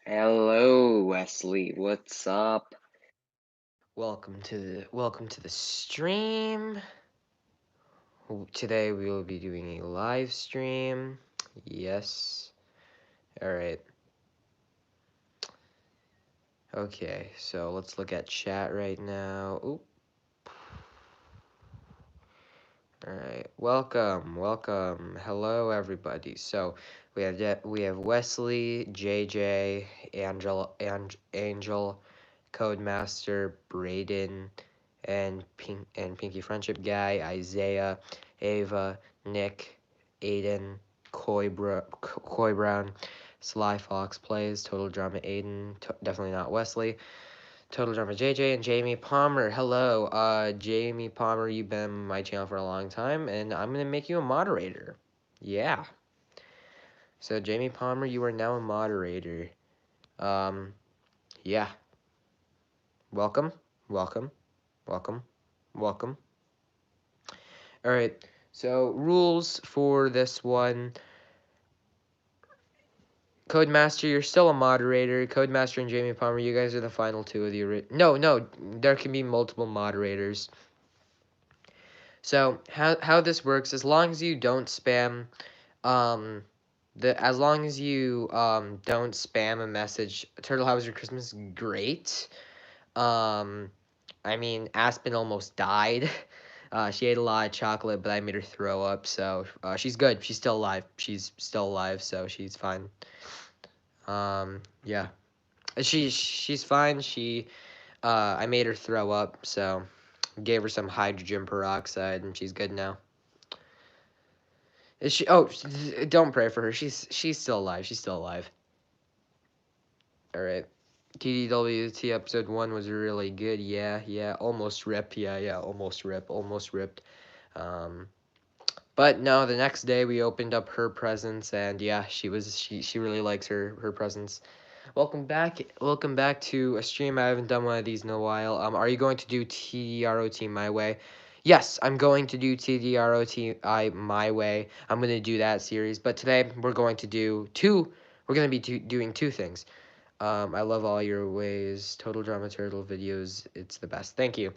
Hello, Wesley. What's up? Welcome to the stream. Today we will be doing a live stream. Yes. All right. Okay. So let's look at chat right now. Oop. All right. Welcome. Hello, everybody. So we have Wesley, JJ, Angel, Codemaster, Braden, and Pinky Friendship Guy, Isaiah, Ava, Nick, Aiden, Coy Brown, Sly Fox Plays, Total Drama Aiden, definitely not Wesley, Total Drama JJ, and Jamie Palmer. Hello, Jamie Palmer, you've been on my channel for a long time, and I'm gonna make you a moderator. Yeah. So Jamie Palmer, you are now a moderator. Um, yeah. Welcome, welcome, welcome, welcome. All right. So rules for this one. Codemaster, you're still a moderator. Codemaster and Jamie Palmer, you guys are the final two of the. No, there can be multiple moderators. So how this works, as long as you don't spam, as long as you don't spam a message. Turtle, how was your Christmas? Great. Um, I mean, Aspen almost died. She ate a lot of chocolate, but I made her throw up. So she's good. She's still alive. She's still alive, so she's fine. Yeah, she's fine. I made her throw up, so gave her some hydrogen peroxide, and she's good now. Is she? Oh, don't pray for her. She's still alive. She's still alive. All right. TDWT episode 1 was really good. Yeah. Almost ripped. Yeah. Almost ripped. Um, but no, the next day we opened up her presents, and yeah, she really likes her presents. Welcome back. Welcome back to a stream. I haven't done one of these in a while. Are you going to do TDROT my way? Yes, I'm going to do TDROT my way. I'm going to do that series, but today we're going to do two. We're going to be doing two things. I love all your ways. Total Drama Turtle videos. It's the best. Thank you.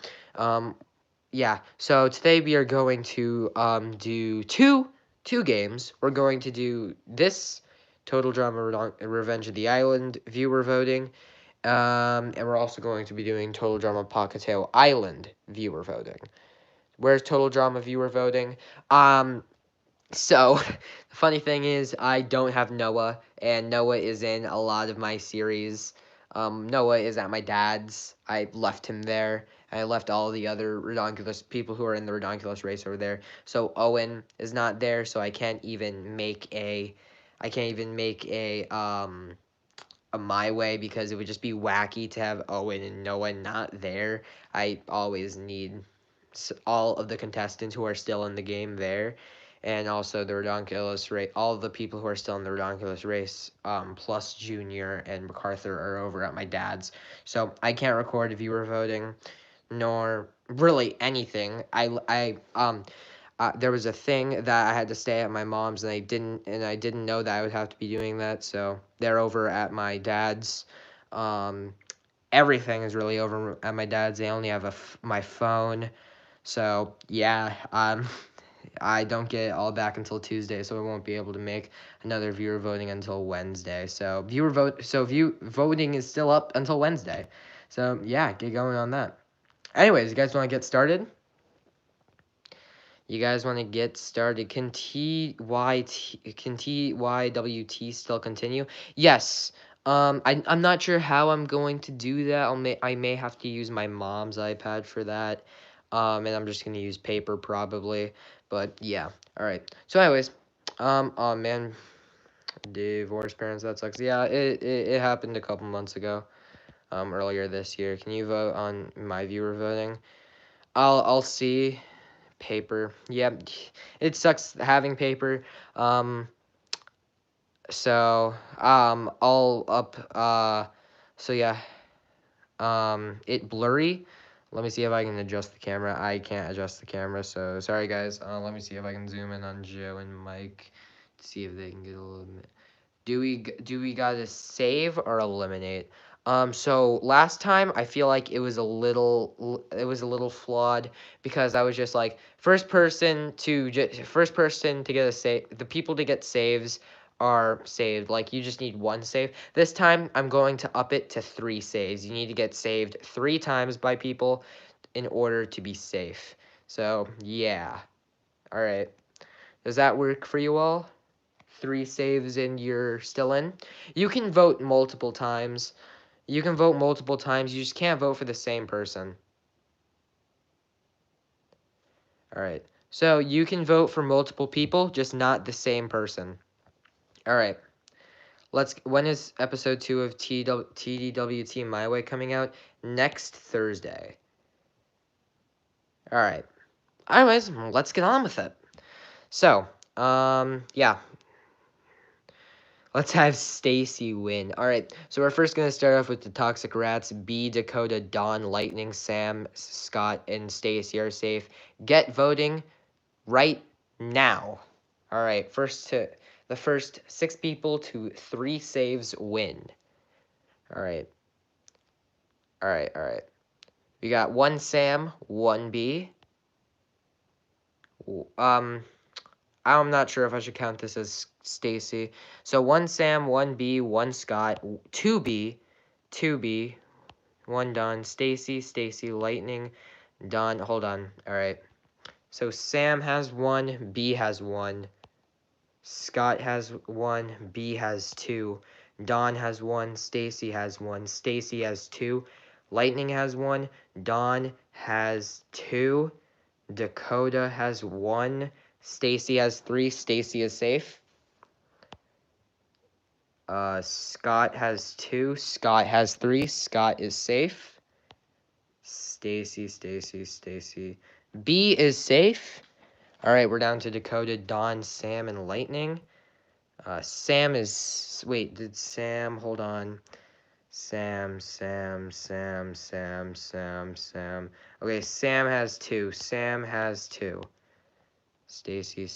Yeah. So today we are going to do two games. We're going to do this Total Drama Revenge of the Island viewer voting. And we're also going to be doing Total Drama Pockettail Island viewer voting. Where's Total Drama viewer voting? So, the funny thing is, I don't have Noah, and Noah is in a lot of my series. Noah is at my dad's. I left him there. I left all the other redonkulous people who are in the redonkulous race over there. So Owen is not there, so I can't even make a my way because it would just be wacky to have Owen and Noah not there. I always need all of the contestants who are still in the game there, and also the redonkulous race. All the people who are still in the redonkulous race, plus Junior and MacArthur, are over at my dad's. So I can't record viewer voting, nor really anything. There was a thing that I had to stay at my mom's, and I didn't know that I would have to be doing that. So they're over at my dad's. Um, Everything is really over at my dad's. They only have my phone. So yeah, I don't get it all back until Tuesday, so I won't be able to make another viewer voting until Wednesday. So view voting is still up until Wednesday. So yeah, get going on that. Anyways, you guys want to get started? You guys want to get started? Can TYWT still continue? Yes. I'm not sure how I'm going to do that. I may have to use my mom's iPad for that. And I'm just gonna use paper probably. But yeah. All right. So anyways, oh man, divorced parents, that sucks. Yeah, it happened a couple months ago. Earlier this year. Can you vote on my viewer voting? I'll see. Paper. Yeah, it sucks having paper. Um, all up. So yeah. It blurry. Let me see if I can adjust the camera. I can't adjust the camera, so sorry guys. Let me see if I can zoom in on Joe and Mike to see if they can get a little bit. Do we gotta save or eliminate? So last time I feel like it was a little flawed because I was just like first person to get a save. The people to get saves are saved. Like you just need one save. This time I'm going to up it to 3 saves. You need to get saved 3 times by people in order to be safe. So yeah. All right. Does that work for you all? 3 saves and you're still in. You can vote multiple times. You can vote multiple times. You just can't vote for the same person. All right. So you can vote for multiple people, just not the same person. All right. When is episode 2 of TDWT My Way coming out? Next Thursday. All right. Anyways, let's get on with it. So, yeah. Let's have Stacy win. All right, so we're first going to start off with the Toxic Rats. B, Dakota, Dawn, Lightning, Sam, Scott, and Stacy are safe. Get voting right now. All right, the first 6 people to 3 saves win. All right. All right, all right. We got 1 Sam, 1 B. I'm not sure if I should count this as Stacy. So 1 Sam, 1 B, 1 Scott, 2 B, 2 B, 1 Don, Stacy, Lightning, Don. Hold on. All right. So Sam has 1, B has 1, Scott has 1, B has 2, Don has 1, Stacy has 1, Stacy has 2, Lightning has 1, Don has 2, Dakota has 1, Stacy has 3, Stacy is safe. Scott has 2, Scott has 3, Scott is safe. Stacy. B is safe. All right, we're down to Dakota, Dawn, Sam, and Lightning. Sam is... Wait, did Sam... Hold on. Sam. Okay, Sam has 2. Sam has 2. Stacy.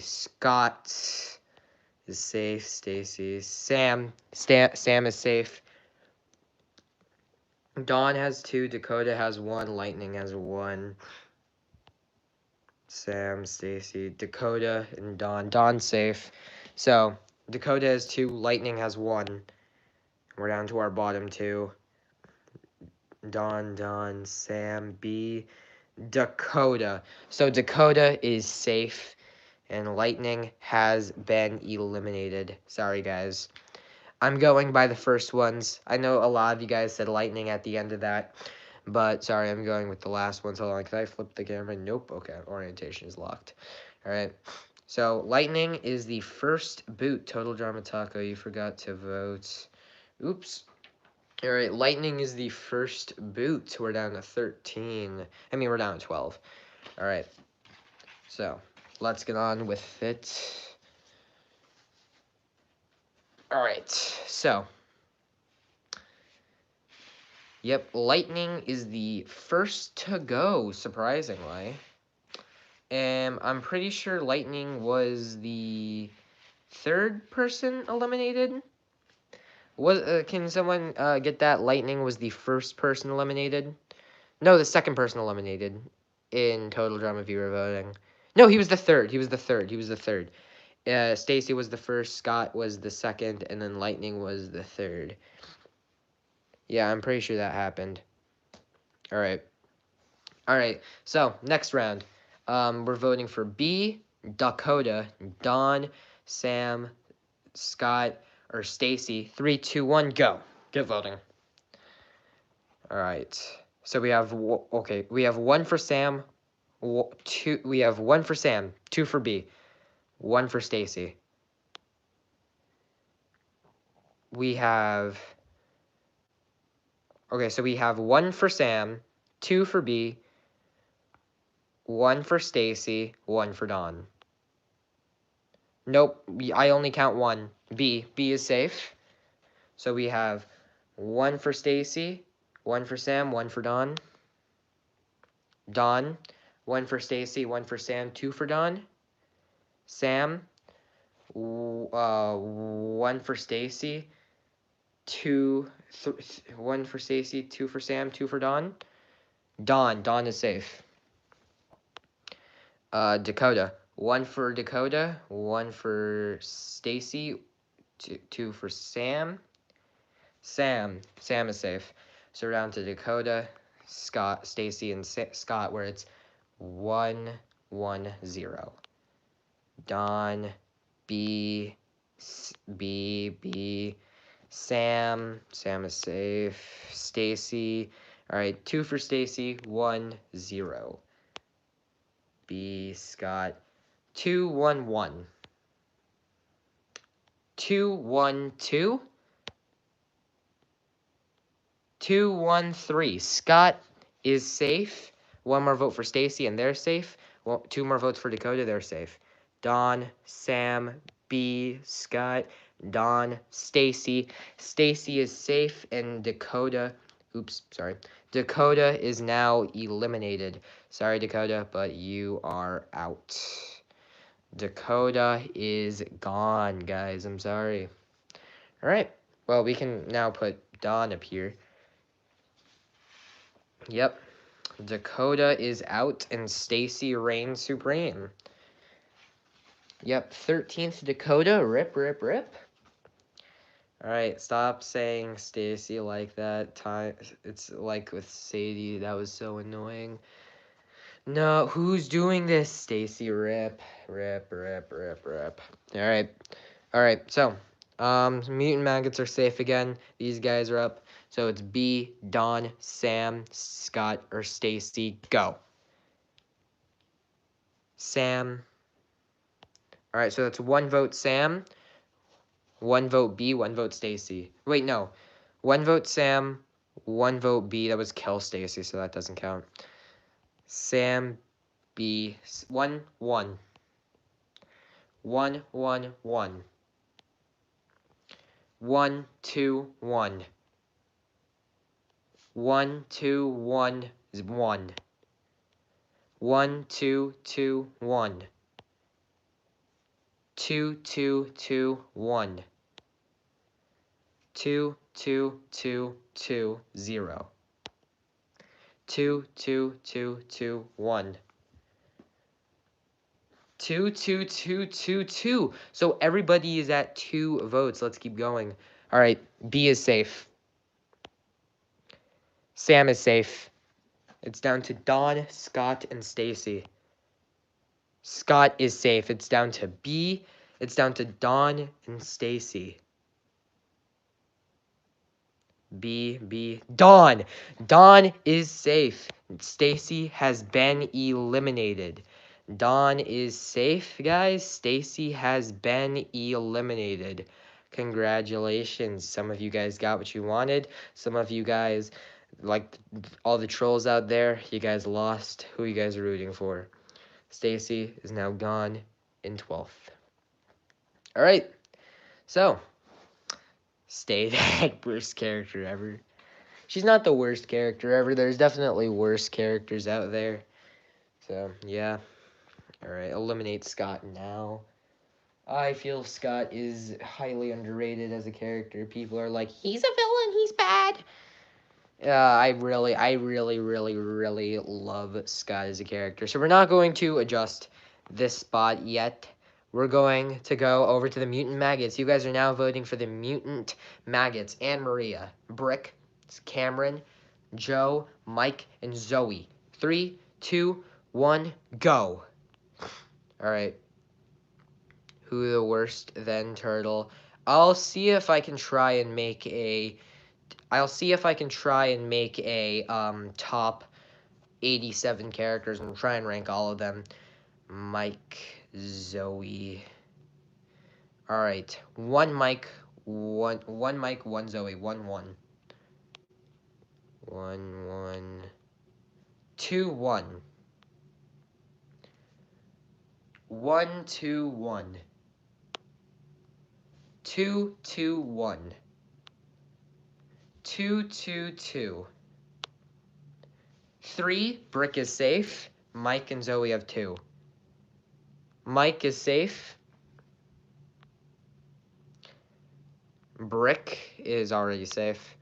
Scott is safe. Stacy. Sam is safe. Dawn has 2. Dakota has 1. Lightning has 1. Sam, Stacy, Dakota, and Dawn. Dawn's safe. So, Dakota has 2. Lightning has 1. We're down to our bottom 2. Dawn, Sam, B, Dakota. So, Dakota is safe, and Lightning has been eliminated. Sorry, guys. I'm going by the first ones. I know a lot of you guys said Lightning at the end of that. But, sorry, I'm going with the last ones. Hold on, can I flip the camera? Nope. Okay, orientation is locked. Alright. So, Lightning is the first boot. Total Drama Taco, you forgot to vote. Oops. Alright, Lightning is the first boot. We're down to 13. We're down to 12. Alright. So, let's get on with it. Alright, so... Yep, Lightning is the first to go, surprisingly. And I'm pretty sure Lightning was the 3rd person eliminated. Can someone get that? Lightning was the 1st person eliminated. No, the 2nd person eliminated in Total Drama viewer voting. No, he was the 3rd. He was the 3rd. Stacy was the 1st, Scott was the 2nd, and then Lightning was the 3rd. Yeah, I'm pretty sure that happened. Alright, so next round. We're voting for B, Dakota, Dawn, Sam, Scott, or Stacy. 3, 2, 1, go. Get voting. Alright, so we have 1 for Sam, 2. We have 1 for Sam, 2 for B, 1 for Stacy. We have... Okay, so we have 1 for Sam, 2 for B, 1 for Stacy, 1 for Dawn. Nope, I only count 1. B is safe. So we have 1 for Stacy, 1 for Sam, 1 for Dawn. Dawn, 1 for Stacy, 1 for Sam, 2 for Dawn. Sam, 1 for Stacy, 1 for Stacy, 2 for Sam, 2 for Dawn. Dawn is safe. Dakota, 1 for Dakota, 1 for Stacy, 2 for Sam. Sam is safe. So we're down to Dakota, Scott, Stacy, and Scott, where it's 1-1-0. Dawn, B, B. Sam is safe. Stacy, all right, 2 for Stacy, 1-0. B, Scott, 2-1-1. 2-1-2. 2-1-3. Scott is safe. 1 more vote for Stacy, and they're safe. 2 more votes for Dakota, they're safe. Dawn, Sam, B, Scott, Dawn, Stacy. Stacy is safe, and Dakota. Oops, sorry. Dakota is now eliminated. Sorry, Dakota, but you are out. Dakota is gone, guys. I'm sorry. All right. Well, we can now put Dawn up here. Yep. Dakota is out, and Stacy reigns supreme. Yep, 13th Dakota. Rip, rip, rip. All right, stop saying Stacy like that. It's like with Sadie. That was so annoying. No, who's doing this? Stacy, rip, rip, rip, rip, rip. All right. So, mutant maggots are safe again. These guys are up. So it's B, Dawn, Sam, Scott, or Stacy. Go. Sam. All right, so that's 1 vote Sam, 1 vote B, 1 vote Stacy. Wait, no. 1 vote Sam, 1 vote B. That was kill Stacy, so that doesn't count. Sam, B, 1-1. 1-1-1. 1-2-1. 1-2-1-1. 1-2-2-1. 2-2-2-1. 2-2-2-2-0. 2-2-2-2-1. 2-2-2-2-2. So everybody is at 2 votes. Let's keep going. All right, B is safe. Sam is safe. It's down to Dawn, Scott, and Stacy. Scott is safe. It's down to B. It's down to Dawn and Stacy. B. Dawn. Dawn is safe. Stacy has been eliminated. Dawn is safe, guys. Stacy has been eliminated. Congratulations. Some of you guys got what you wanted. Some of you guys, like all the trolls out there, you guys lost. Who you guys are rooting for? Stacy is now gone in 12th. All right. So, Stay worst character ever. She's not the worst character ever. There's definitely worse characters out there. So, yeah. Alright, eliminate Scott now. I feel Scott is highly underrated as a character. People are like, he's a villain, he's bad. I really love Scott as a character. So we're not going to adjust this spot yet. We're going to go over to the mutant maggots. You guys are now voting for the mutant maggots. Anne Maria, Brick, Cameron, Joe, Mike, and Zoe. 3, 2, 1, go. All right. Who the worst then, Turtle? I'll see if I can try and make a top 87 characters and try and rank all of them. Mike, Zoe. All right, 1 Mike, 1 Zoe, 1-1. 1-1. 2-1. 1-2-1. 2-2-1. 2-2-2. 3, Brick is safe. Mike and Zoe have 2. Mike is safe. Brick is already safe.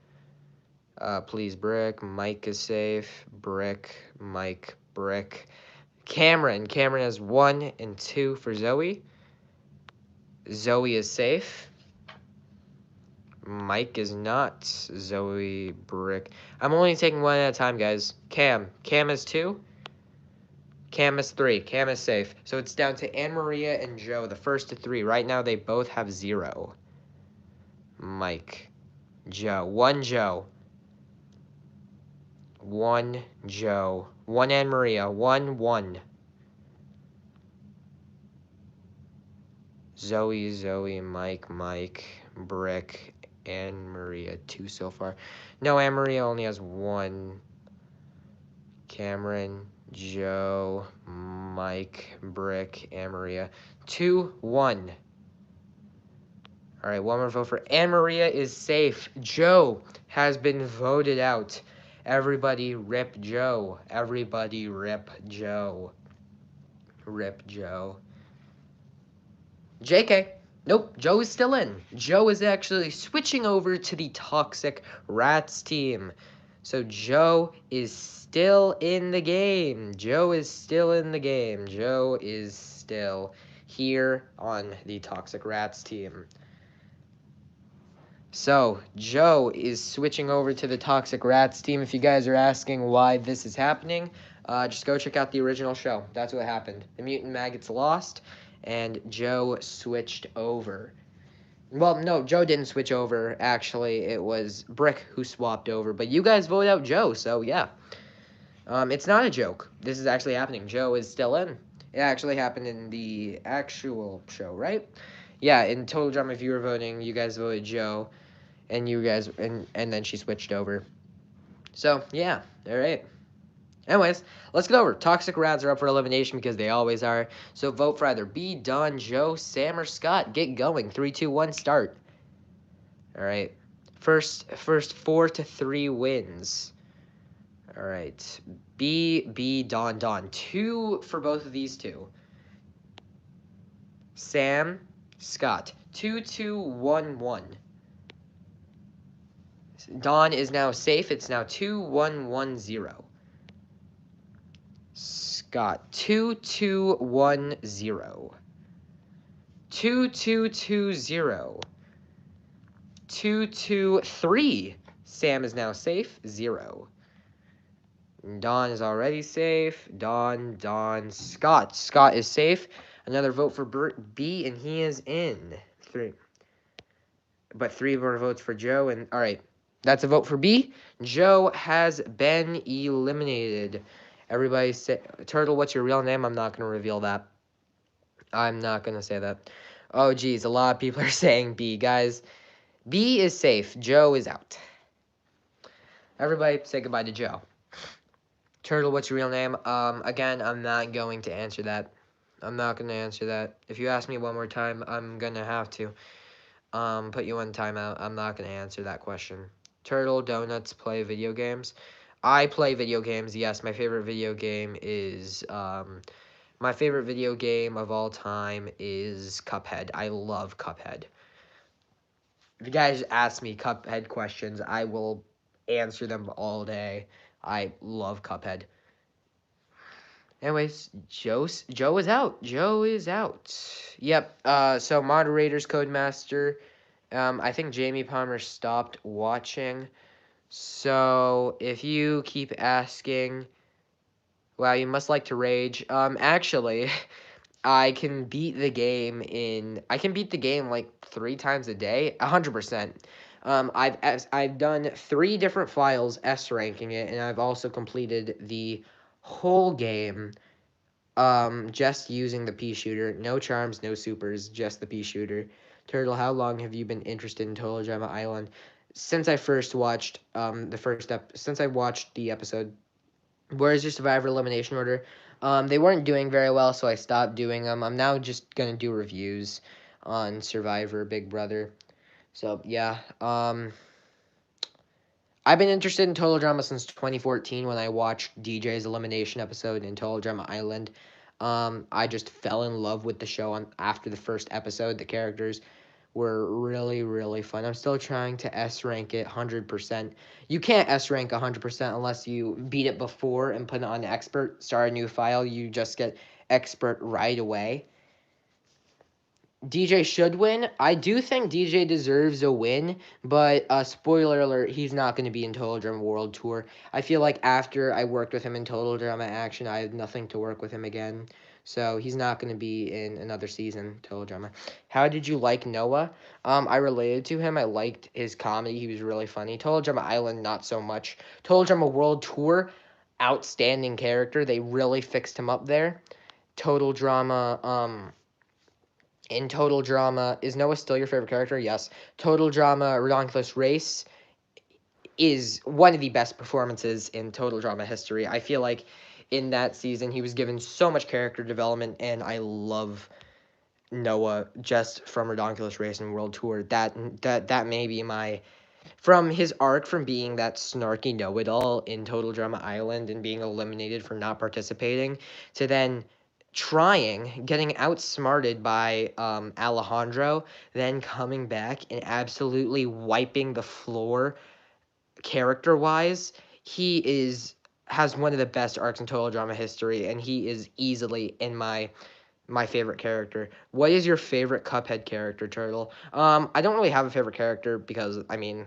Please, Brick. Mike is safe. Brick, Mike, Brick. Cameron. Cameron has 1 and 2 for Zoe. Zoe is safe. Mike is not. Zoe, Brick. I'm only taking one at a time, guys. Cam. Cam is 2. Cam is 3. Cam is safe. So it's down to Anne Maria and Joe, the first to 3. Right now, they both have 0. Mike. Joe. 1 Joe. 1 Joe. 1 Anne Maria. 1, 1. Zoe, Zoe, Mike, Mike, Brick, Anne Maria. 2 so far. No, Anne Maria only has 1. Cameron, Joe, Mike, Brick, Anne Maria. 2, 1. All right, one more vote for Anne Maria is safe. Joe has been voted out. Everybody rip Joe. Everybody rip Joe. Rip Joe. JK. Nope, Joe is still in. Joe is actually switching over to the Toxic Rats team. So Joe is still in the game. Joe is still in the game. Joe is still here on the Toxic Rats team. So, Joe is switching over to the Toxic Rats team. If you guys are asking why this is happening, just go check out the original show. That's what happened. The mutant maggots lost, and Joe switched over. Well, no, Joe didn't switch over. Actually, it was Brick who swapped over. But you guys voted out Joe, so yeah. It's not a joke. This is actually happening. Joe is still in. It actually happened in the actual show, right? Yeah, in Total Drama viewer voting, you guys voted Joe. And you guys, and then she switched over. So, yeah, all right. Anyways, let's get over. Toxic Rats are up for elimination because they always are. So vote for either B, Don, Joe, Sam, or Scott. Get going. 3, 2, 1, start. All right. First 4 to 3 wins. All right. B, Don, Don. 2 for both of these two. Sam, Scott. 2, 2, 1, 1. Dawn is now safe. It's now 2-1-1-0. Scott 2-2-1-0. 2-2-2-0. 2-2-3. Sam is now safe. 0. Dawn is already safe. Dawn, Scott. Scott is safe. Another vote for B, and he is in. 3. But 3 more votes for Joe, and all right. That's a vote for B. Joe has been eliminated. Everybody say, Turtle, what's your real name? I'm not going to reveal that. I'm not going to say that. Oh, geez, a lot of people are saying B. Guys, B is safe. Joe is out. Everybody say goodbye to Joe. Turtle, what's your real name? Again, I'm not going to answer that. I'm not going to answer that. If you ask me one more time, I'm going to have to put you on timeout. I'm not going to answer that question. Turtle, Donuts, play video games. I play video games, yes. My favorite video game is, my favorite video game of all time is Cuphead. I love Cuphead. If you guys ask me Cuphead questions, I will answer them all day. I love Cuphead. Anyways, Joe is out. Joe is out. Yep, so moderators, Codemaster. I think Jamie Palmer stopped watching. So, if you keep asking, wow, you must like to rage. Actually, I can beat the game like 3 times a day, 100%. I've done 3 different files, S ranking it, and I've also completed the whole game, just using the pea shooter. No charms, no supers, just the pea shooter. Turtle, how long have you been interested in Total Drama Island? Since I first watched since I watched the episode, Where's Your Survivor Elimination Order? They weren't doing very well, so I stopped doing them. I'm now just gonna do reviews on Survivor Big Brother. So yeah, I've been interested in Total Drama since 2014 when I watched DJ's elimination episode in Total Drama Island. I just fell in love with the show after the first episode. The characters were really, really fun. I'm still trying to S rank it 100%. You can't S rank 100% unless you beat it before and put it on expert, start a new file. You just get expert right away. DJ should win. I do think DJ deserves a win, but spoiler alert, he's not going to be in Total Drama World Tour. I feel like after I worked with him in Total Drama Action, I have nothing to work with him again. So he's not going to be in another season, Total Drama. How did you like Noah? I related to him. I liked his comedy. He was really funny. Total Drama Island, not so much. Total Drama World Tour, outstanding character. They really fixed him up there. Total Drama, in Total Drama, is Noah still your favorite character? Yes. Total Drama Redonkulous Race is one of the best performances in Total Drama history. I feel like in that season he was given so much character development, and I love Noah just from Redonkulous Race and World Tour. That may be my, from his arc from being that snarky know-it-all in Total Drama Island and being eliminated for not participating, to then getting outsmarted by Alejandro, then coming back and absolutely wiping the floor character-wise. He has one of the best arcs in Total Drama history, and he is easily in my favorite character. What is your favorite Cuphead character, Turtle? I don't really have a favorite character because, I mean,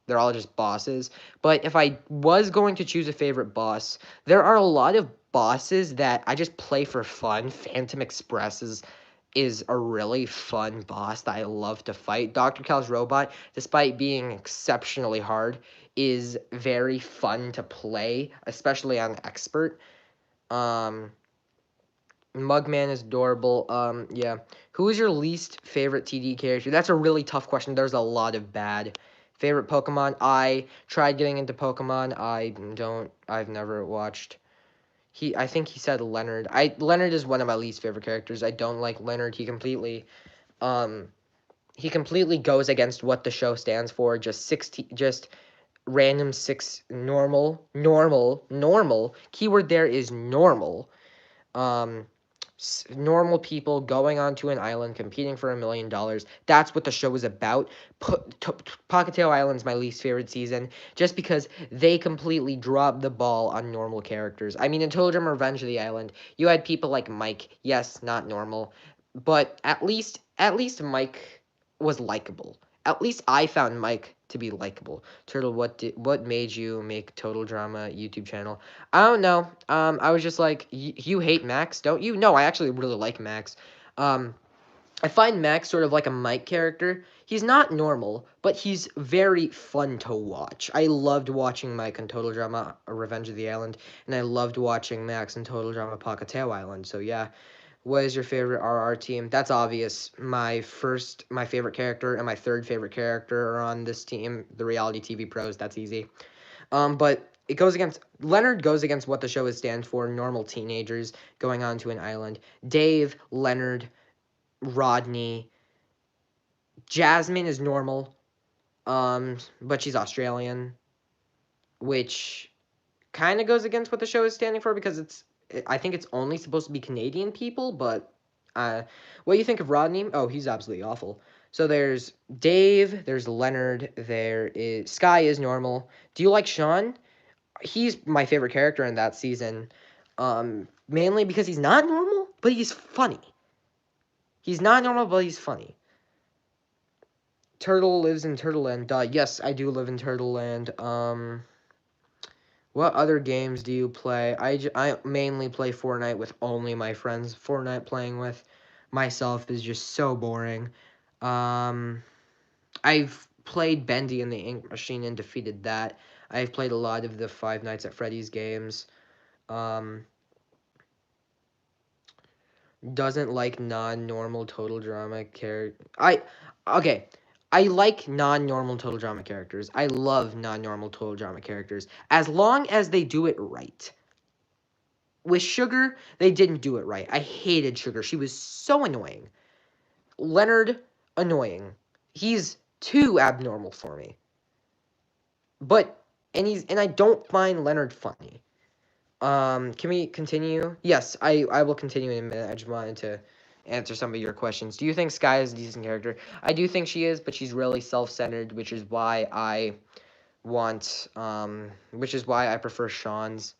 they're all just bosses. But if I was going to choose a favorite boss, there are a lot of bosses that I just play for fun. Phantom Express is a really fun boss that I love to fight. Dr. Cal's robot, despite being exceptionally hard, is very fun to play, especially on expert. Um, Mugman is adorable. Yeah. Who is your least favorite TD character? That's a really tough question. There's a lot of bad. Favorite Pokemon? I tried getting into Pokemon. I've never watched. I think he said Leonard. Leonard is one of my least favorite characters. I don't like Leonard. Um, he completely goes against what the show stands for. Just random six normal. Keyword there is normal. Um, normal people going onto an island competing for $1 million. That's what the show is about. Pockettail Island's my least favorite season, just because they completely dropped the ball on normal characters. I mean, in Total Drama Revenge of the Island, you had people like Mike. Yes, not normal, but at least Mike was likable. At least I found Mike to be likable. Turtle, what made you make Total Drama YouTube channel? I don't know. I was just like, you hate Max, don't you? No, I actually really like Max. Um, I find Max sort of like a Mike character. He's not normal, but he's very fun to watch. I loved watching Mike on Total Drama Revenge of the Island, and I loved watching Max in Total Drama Pockettail Island. So yeah, what is your favorite RR team? That's obvious. My favorite character and my third favorite character are on this team, the Reality TV Pros. That's easy. But it goes against Leonard goes against what the show is stands for, normal teenagers going onto an island. Dave, Leonard, Rodney, Jasmine is normal, but she's Australian, which kind of goes against what the show is standing for because I think it's only supposed to be Canadian people, but what do you think of Rodney? Oh, he's absolutely awful. So there's Dave, there's Leonard, there is Sky is normal. Do you like Sean? He's my favorite character in that season, mainly because he's not normal, but he's funny. He's not normal, but he's funny. Turtle lives in Turtle Land. Yes, I do live in Turtle Land. What other games do you play? I mainly play Fortnite with only my friends. Fortnite playing with myself is just so boring. Um, I've played Bendy in the Ink Machine and defeated that. I've played a lot of the Five Nights at Freddy's games. Um, doesn't like non-normal total drama character. Okay. I like non-normal total drama characters. I love non-normal total drama characters as long as they do it right. With Sugar, they didn't do it right. I hated Sugar. She was so annoying. Leonard, annoying. He's too abnormal for me. But and I don't find Leonard funny. Can we continue? Yes, I will continue in a minute. I just wanted to answer some of your questions. Do you think Sky is a decent character? I do think she is, but she's really self-centered, which is why I which is why I prefer Sean's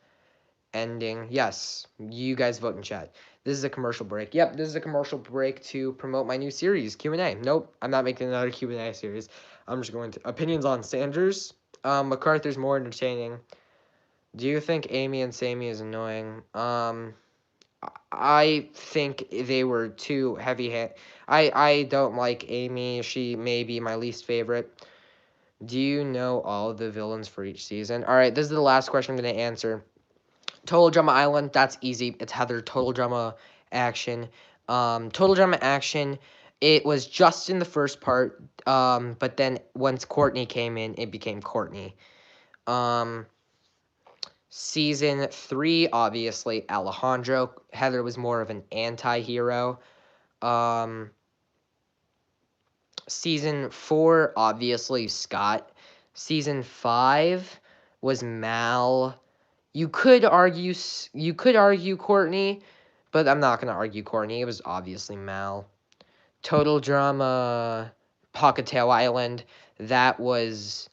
ending. Yes, you guys vote in chat. This is a commercial break. Yep, this is a commercial break to promote my new series, Q&A. Nope, I'm not making another Q&A series. I'm just going to opinions on Sanders. MacArthur's more entertaining. Do you think Amy and Sammy is annoying? I think they were too heavy-handed. I don't like Amy. She may be my least favorite. Do you know all the villains for each season? All right, this is the last question I'm going to answer. Total Drama Island, that's easy. It's Heather. Total Drama Action. Total Drama Action, it was just in the first part, but then once Courtney came in, it became Courtney. Season 3, obviously, Alejandro. Heather was more of an anti-hero. Season 4, obviously, Scott. Season 5 was Mal. You could argue Courtney, but I'm not gonna argue Courtney. It was obviously Mal. Total Drama Pockettail Island. That was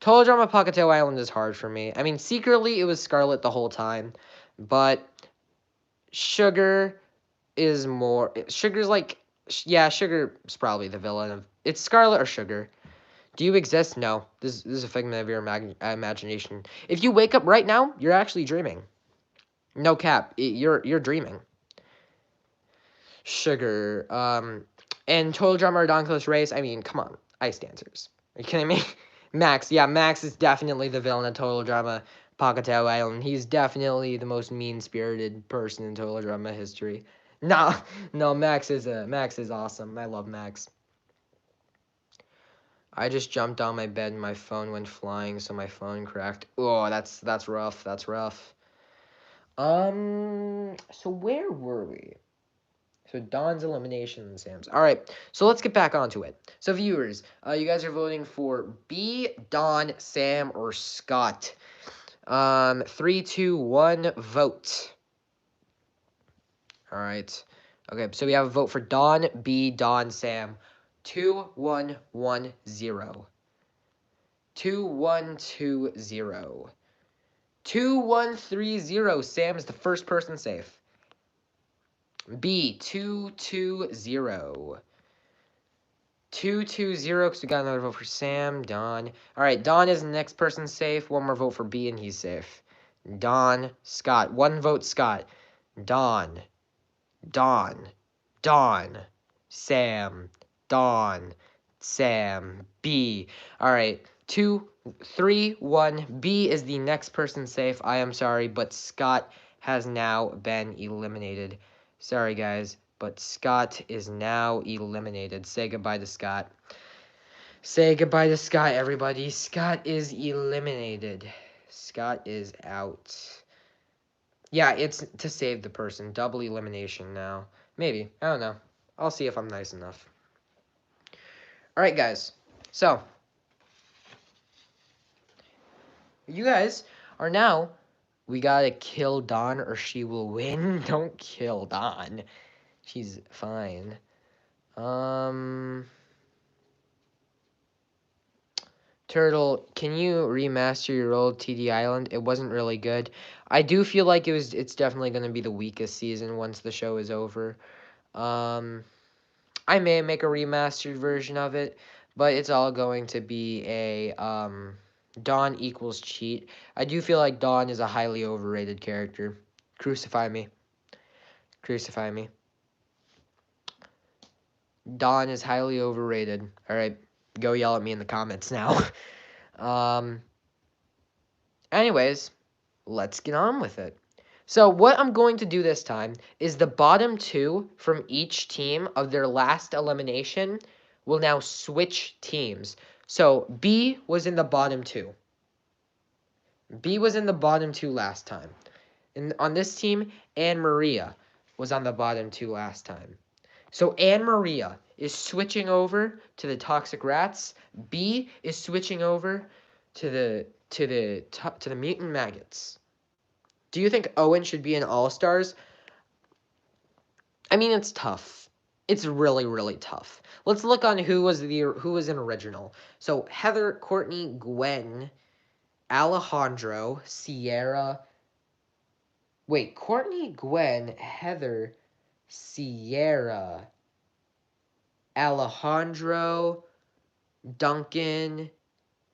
Total Drama Pockettail Island is hard for me. I mean, secretly it was Scarlet the whole time, but Sugar is more. Sugar's like, yeah, Sugar's probably the villain of. It's Scarlet or Sugar. Do you exist? No. This is a figment of your imagination. If you wake up right now, you're actually dreaming. No cap. You're dreaming. Sugar. And Total Drama Redonkulous Race. I mean, come on. Ice Dancers. Are you kidding me? Max. Yeah, Max is definitely the villain of Total Drama Pockettail Island. He's definitely the most mean-spirited person in Total Drama history. No, no, Max is awesome. I love Max. I just jumped on my bed and my phone went flying, so my phone cracked. Oh, that's rough. That's rough. So where were we? So Don's elimination and Sam's. All right, so let's get back onto it. So viewers, you guys are voting for B, Don, Sam, or Scott. 3, 2, 1, vote. All right. Okay, so we have a vote for Don, B, Don, Sam. 2, 1, 1, 0. 2, 1, 2, 0. 2, 1, 3, 0. Sam is the first person safe. B, 2, 2, 0. 2, 2, 0, because we got another vote for Sam, Don. All right, Don is the next person safe. One more vote for B, and he's safe. Don, Scott. One vote, Scott. Don, Don, Don, Sam, Don, Sam, B. All right, 2, 3, 1. B is the next person safe. I am sorry, but Scott has now been eliminated. Sorry, guys, but Scott is now eliminated. Say goodbye to Scott. Say goodbye to Scott, everybody. Scott is eliminated. Scott is out. Yeah, it's to save the person. Double elimination now. Maybe. I don't know. I'll see if I'm nice enough. Alright, guys. So, you guys are now... We gotta kill Dawn or she will win. Don't kill Dawn. She's fine. Turtle, can you remaster your old TD Island? It wasn't really good. I do feel like it's definitely going to be the weakest season once the show is over. I may make a remastered version of it, but it's all going to be a Dawn equals cheat. I do feel like Dawn is a highly overrated character. Crucify me. Crucify me. Dawn is highly overrated. All right, go yell at me in the comments now. Anyways, let's get on with it. So what I'm going to do this time is the bottom two from each team of their last elimination will now switch teams. So B was in the bottom two. B was in the bottom two last time. And on this team, Anne Maria was on the bottom two last time. So Anne Maria is switching over to the Toxic Rats. B is switching over to the Mutant Maggots. Do you think Owen should be in All-Stars? I mean, it's tough. It's really, really tough. Let's look on who was an original. So Heather, Courtney, Gwen, Alejandro, Sierra. Wait, Courtney, Gwen, Heather, Sierra, Alejandro, Duncan,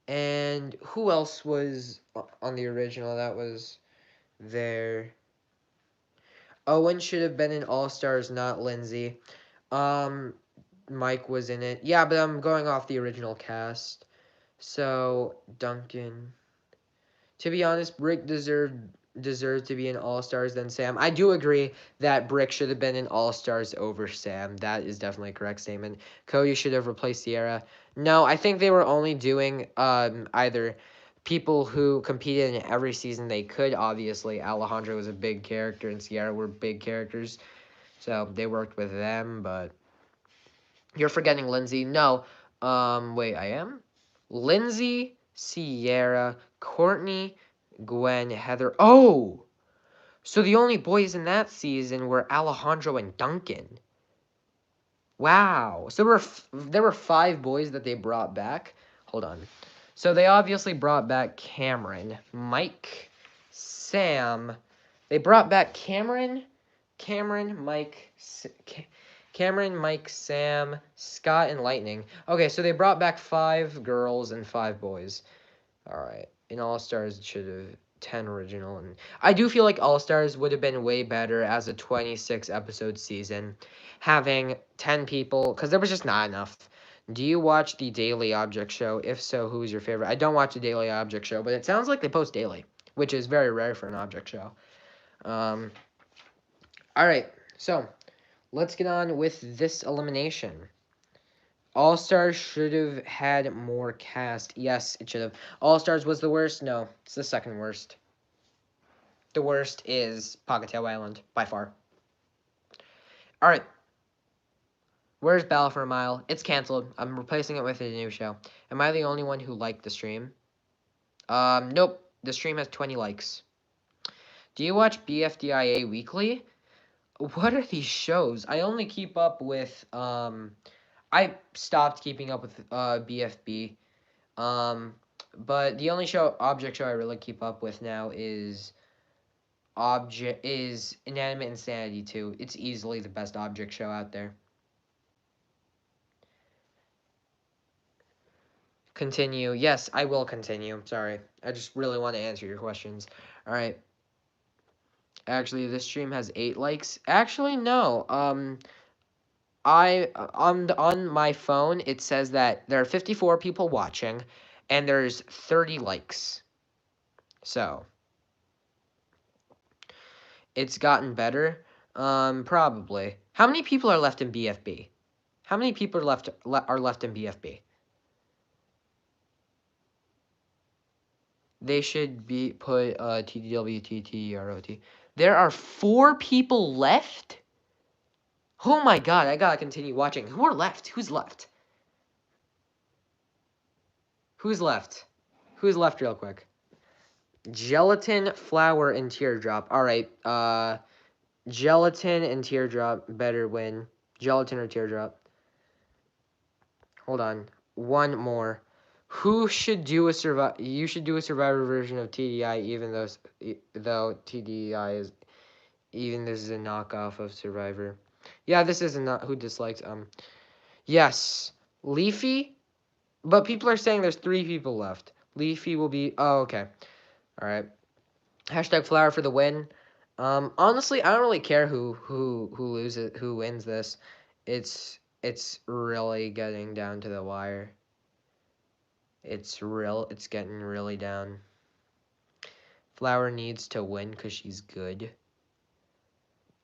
and who else was on the original that was there? Owen should have been in All Stars, not Lindsay. Um, Mike was in it. Yeah, but I'm going off the original cast. So Duncan. To be honest, Brick deserved to be in All Stars than Sam. I do agree that Brick should have been in All Stars over Sam. That is definitely a correct statement. Cody should have replaced Sierra. No, I think they were only doing either people who competed in every season they could. Obviously, Alejandro was a big character and Sierra were big characters, so they worked with them. But you're forgetting Lindsay. No, wait, I am. Lindsay, Sierra, Courtney, Gwen, Heather. Oh, so the only boys in that season were Alejandro and Duncan. Wow. So there were 5 boys that they brought back. Hold on. So they obviously brought back Cameron, Mike, Sam. They brought back Cameron, Mike, Sam, Scott, and Lightning. Okay, so they brought back 5 girls and 5 boys. All right. In All Stars, it should have 10 original. And I do feel like All Stars would have been way better as a 26 episode season, having 10 people, because there was just not enough. Do you watch the Daily Object Show? If so, who's your favorite? I don't watch the Daily Object Show, but it sounds like they post daily, which is very rare for an object show. All right, so let's get on with this elimination. All Stars should have had more cast. Yes, it should have. All Stars was the worst? No, it's the second worst. The worst is Pockettail Island, by far. All right. Where's Battle for a Mile? It's canceled. I'm replacing it with a new show. Am I the only one who liked the stream? Nope. The stream has 20 likes. Do you watch BFDIA weekly? What are these shows? I only keep up with, I stopped keeping up with, BFB. But the only object show I really keep up with now is Inanimate Insanity 2. It's easily the best object show out there. Continue. Yes, I will continue. Sorry. I just really want to answer your questions. All right. Actually, this stream has 8 likes. Actually, no. On my phone it says that there are 54 people watching and there's 30 likes. So, it's gotten better. Probably. How many people are left in BFB? How many people are left in BFB? They should be put TDWTTROT. There are 4 people left? Oh my god, I gotta continue watching. Who are left? Who's left? Who's left? Who's left real quick? Gelatin, Flower, and Teardrop. Alright, Gelatin and Teardrop better win. Gelatin or Teardrop. Hold on. One more. Who should do a You should do a Survivor version of TDI, even though TDI is this is a knockoff of Survivor. Yeah, this is not who dislikes Yes, Leafy, but people are saying there's 3 people left. Leafy will be. Oh, okay. All right. Hashtag Flower for the win. Honestly, I don't really care who wins this. It's really getting down to the wire. It's getting really down. Flower needs to win because she's good.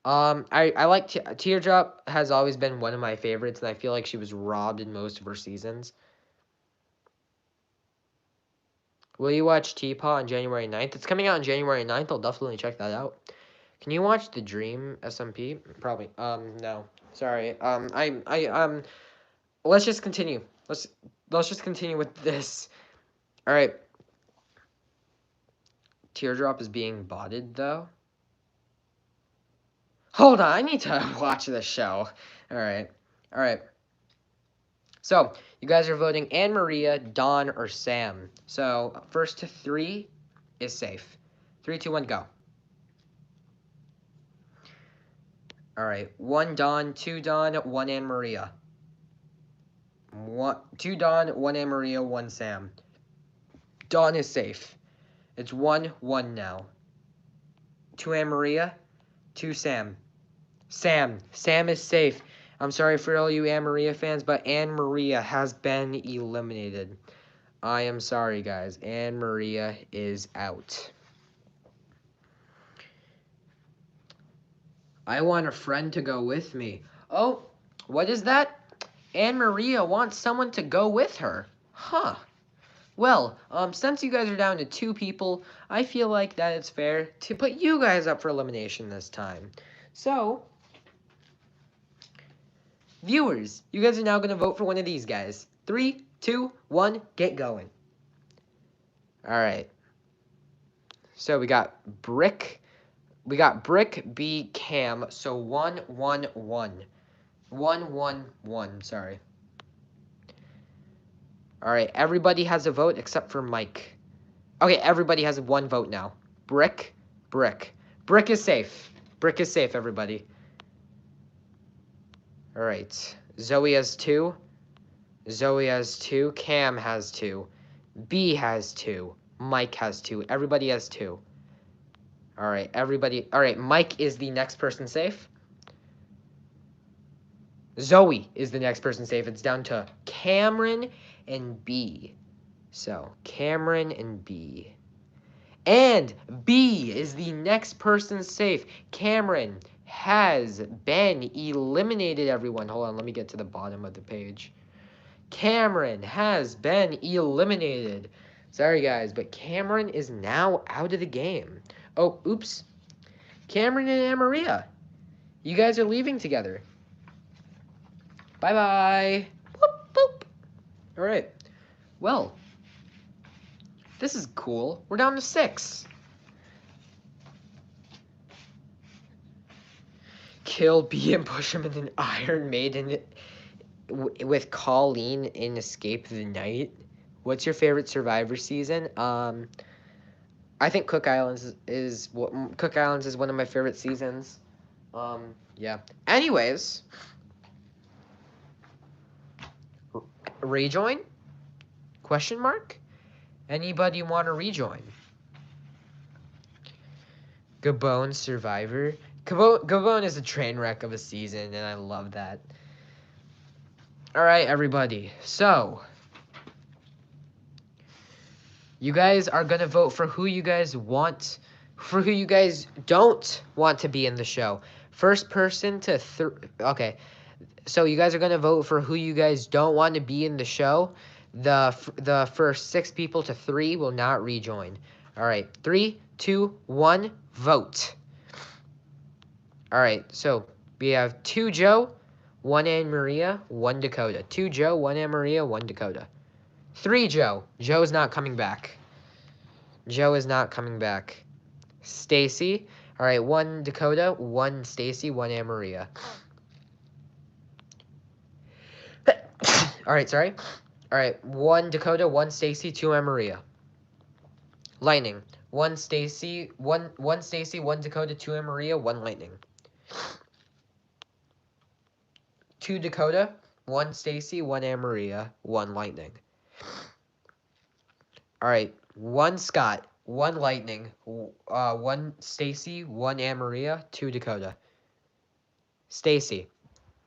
I like Teardrop has always been one of my favorites, and I feel like she was robbed in most of her seasons. Will you watch Teapot on January 9th? It's coming out on January 9th. I'll definitely check that out. Can you watch The Dream SMP? Probably. No. Sorry. Let's just continue. Let's just continue with this. All right. Teardrop is being botted though. Hold on, I need to watch this show. All right. All right. So, you guys are voting Anne Maria, Dawn, or Sam. So, first to 3 is safe. 3, 2, 1, go. All right. 1 Dawn, 2 Dawn, 1 Anne Maria. 2 Dawn, 1 Anne Maria, 1 Sam. Dawn is safe. It's 1, 1 now. 2 Anne Maria, 2 Sam. Sam is safe. I'm sorry for all you Anne Maria fans, but Anne Maria has been eliminated. I am sorry, guys. Anne Maria is out. I want a friend to go with me. Oh, what is that? Anne Maria wants someone to go with her. Huh. Well, since you guys are down to 2 people, I feel like that it's fair to put you guys up for elimination this time. So, viewers, you guys are now going to vote for one of these guys. 3, 2, 1, get going. Alright. So, we got Brick. We got Brick, B, Cam. So, 1, 1, 1. 1, 1, 1, sorry. Alright, everybody has a vote except for Mike. Okay, everybody has 1 vote now. Brick, Brick. Brick is safe. Brick is safe, everybody. Alright, Zoe has 2. Zoe has 2. Cam has 2. B has 2. Mike has 2. Everybody has 2. Alright, everybody. Alright, Mike is the next person safe. Zoe is the next person safe. It's down to Cameron and B. So, Cameron and B. And B is the next person safe. Cameron has been eliminated, everyone. Hold on, let me get to the bottom of the page. Cameron has been eliminated. Sorry, guys, but Cameron is now out of the game. Oh, oops. Cameron and Anne Maria, you guys are leaving together. Bye-bye. Boop, boop. All right. Well, this is cool. We're down to 6. Kill B and push him in an Iron Maiden with Colleen in Escape the Night. What's your favorite Survivor season? I think Cook Islands is one of my favorite seasons. Yeah. Anyways, rejoin? Question mark? Anybody want to rejoin? Gabon Survivor. Gabon is a train wreck of a season, and I love that. All right, everybody. So, you guys are going to vote for who you guys want, for who you guys don't want to be in the show. First person to okay. So, you guys are going to vote for who you guys don't want to be in the show. The first 6 people to 3 will not rejoin. All right. 3, 2, 1, vote. All right. So, we have 2 Joe, 1 Anne Maria, 1 Dakota. 2 Joe, 1 Anne Maria, 1 Dakota. 3 Joe. Joe's not coming back. Joe is not coming back. Stacy. All right, 1 Dakota, 1 Stacy, 1 Anne Maria. All right, sorry. All right, 1 Dakota, 1 Stacy, 2 Anne Maria. Lightning. 1 Stacy, 1 Stacy, 1 Dakota, 2 Anne Maria, 1 Lightning. 2 Dakota, 1 Stacy, 1 Anne Maria, 1 Lightning. All right, 1 Scott, 1 Lightning, 1 Stacy, 1 Anne Maria, 2 Dakota. Stacy.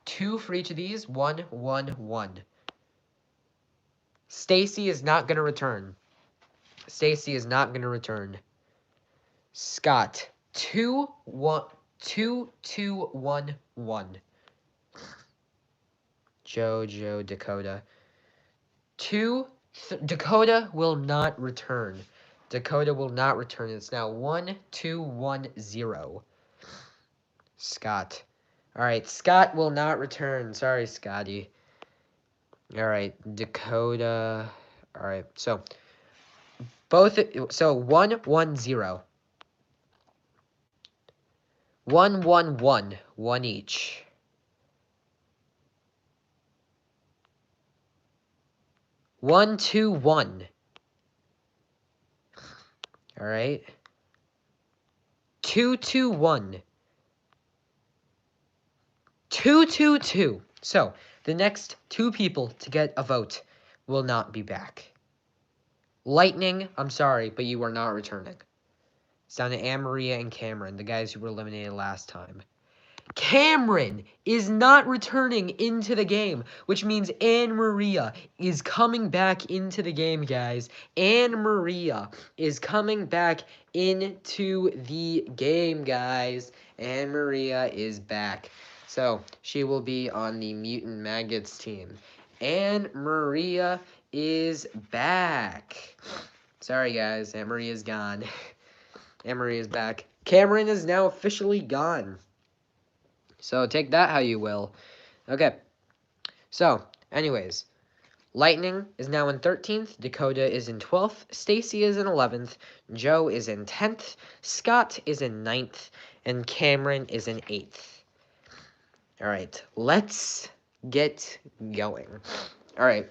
2 for each of these, 1, 1, 1. Stacy is not going to return. Stacy is not going to return. Scott. 2, 1, 2, 2, 1, 1. Joe, Dakota. 2, Dakota will not return. Dakota will not return. It's now 1, 2, 1, 0. Scott. All right, Scott will not return. Sorry, Scotty. All right, Dakota. All right, so 1, 1, 0. 1, 1, 1. 1 each. 1, 2, 1. All right. 2, 2, 1. 2, 2, 2. So, the next 2 people to get a vote will not be back. Lightning, I'm sorry, but you are not returning. It's down to Anne-Maria and Cameron, the guys who were eliminated last time. Cameron is not returning into the game, which means Anne-Maria is coming back into the game, guys. Anne-Maria is coming back into the game, guys. Anne-Maria is back. So, she will be on the Mutant Maggots team. Anne-Maria is back. Sorry, guys. Anne-Maria's gone. Anne-Maria is back. Cameron is now officially gone. So take that how you will. Okay. So, anyways, Lightning is now in 13th, Dakota is in 12th, Stacy is in 11th, Joe is in 10th, Scott is in 9th, and Cameron is in 8th. All right, let's get going. All right.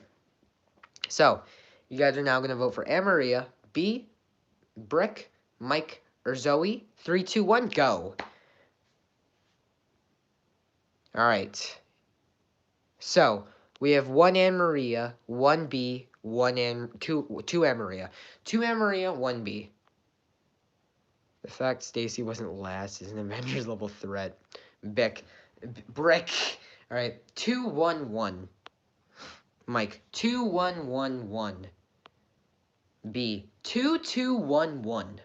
So, you guys are now going to vote for Anne-Maria, B, Brick, Mike, or Zoe. 3, 2, 1, go. All right. So, we have 1 Anne-Maria, 1 B, 2 Anne-Maria. 2 Anne-Maria, 1 B. The fact Stacy wasn't last is an Avengers level threat. Brick. All right, 2, 1, 1. Mike, 2, 1, 1, 1. B, 2, 2, 1, 1.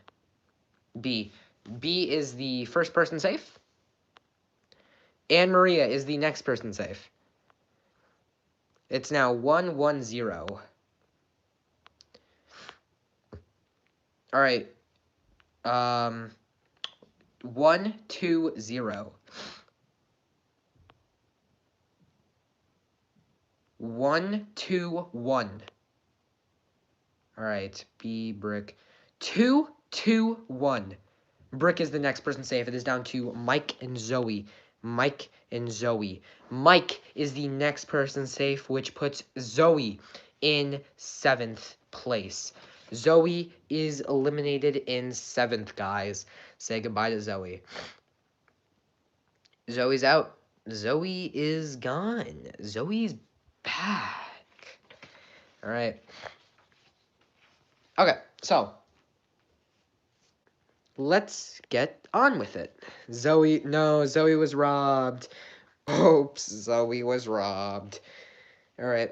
B. B is the first person safe. Anne-Maria is the next person safe. It's now 1, 1, 0. All right. 1, 2, 0. 1, 2, 1. All right. B, Brick. 2, 2, 1. Brick is the next person safe. It is down to Mike and Zoe. Mike and Zoe. Mike is the next person safe, which puts Zoe in 7th place. Zoe is eliminated in 7th, guys. Say goodbye to Zoe. Zoe's out. Zoe is gone. Zoe's back. All right. Okay, so let's get on with it. Zoe was robbed. Oops, Zoe was robbed. All right.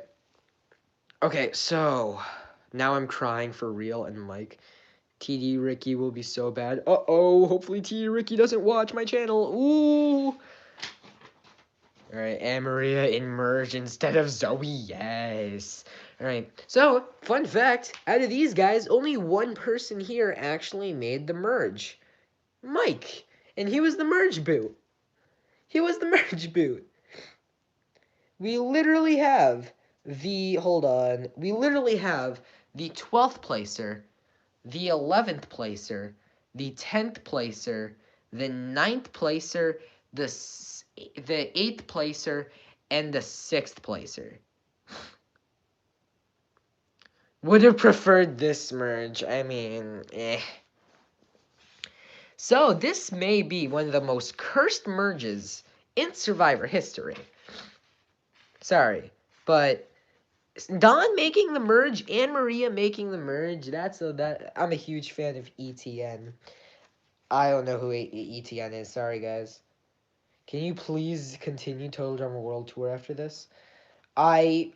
Okay, so now I'm crying for real, and like, TD Ricky will be so bad. Uh-oh, hopefully TD Ricky doesn't watch my channel. Ooh. All right, Anne-Maria in merge instead of Zoe. Yes. All right. So, fun fact, out of these guys, only one person here actually made the merge. Mike. And he was the merge boot. He was the merge boot. We literally have we literally have the 12th placer, the 11th placer, the 10th placer, the 9th placer, the 8th placer, and the 6th placer. Would have preferred this merge. I mean, eh. So, this may be one of the most cursed merges in Survivor history. Sorry, but Dawn making the merge and Maria making the merge, I'm a huge fan of ETN. I don't know who ETN is. Sorry, guys. Can you please continue Total Drama World Tour after this? I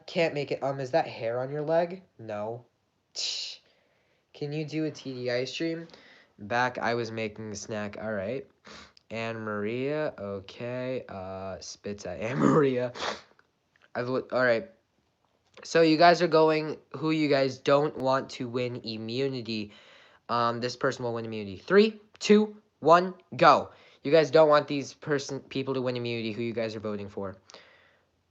can't make it. Is that hair on your leg? No. Can you do a TDI stream? Back, I was making a snack. All right. Anne Maria. Okay. Spits at Anne Maria. All right. So you guys are going. Who you guys don't want to win immunity? This person will win immunity. 3, 2, 1, go. You guys don't want these people to win immunity. Who you guys are voting for?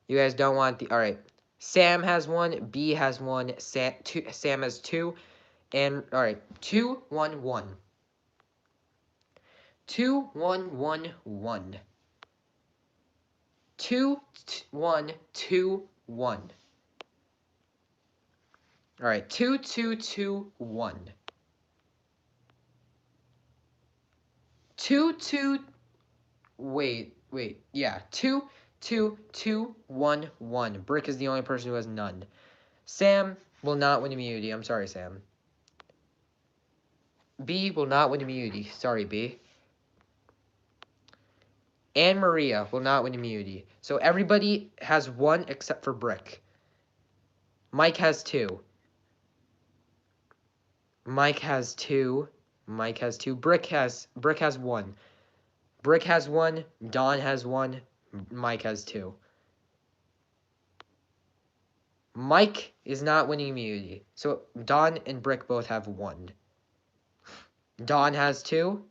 You guys don't want the. All right. Sam has 1. B has 1. Sam has 2. And all right. 2, 1, 1. 2, 1, 1, 1. 2, 1, 2, 1. All right, 2, 2, 2, 1. 2, 2. Wait. Yeah, 2, 2, 2, 1, 1. Brick is the only person who has none. Sam will not win immunity. I'm sorry, Sam. B will not win immunity. Sorry, B. And Maria will not win immunity. So everybody has 1 except for Brick. Mike has 2. Mike has 2. Mike has 2. Brick has 1. Brick has 1. Don has 1. Mike has 2. Mike is not winning immunity. So Don and Brick both have 1. Don has 2.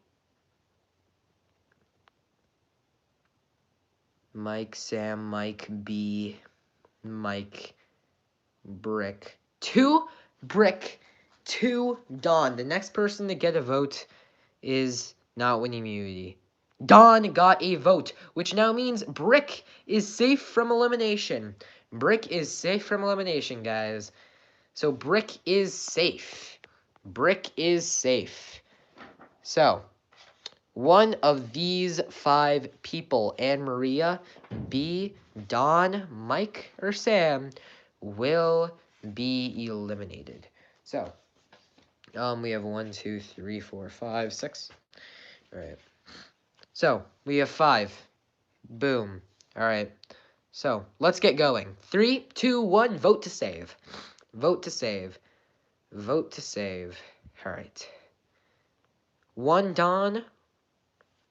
Mike, Sam, Mike, B, Mike, Brick. 2 Brick, 2 Don. The next person to get a vote is not winning immunity. Don got a vote, which now means Brick is safe from elimination. Brick is safe from elimination, guys. So Brick is safe. Brick is safe. So, one of these 5 people, Anne Maria, B, Don, Mike, or Sam, will be eliminated. So, we have 1, 2, 3, 4, 5, 6. All right. So, we have 5. Boom. All right. So, let's get going. 3, 2, 1, vote to save. Vote to save. Vote to save. All right. 1 Don.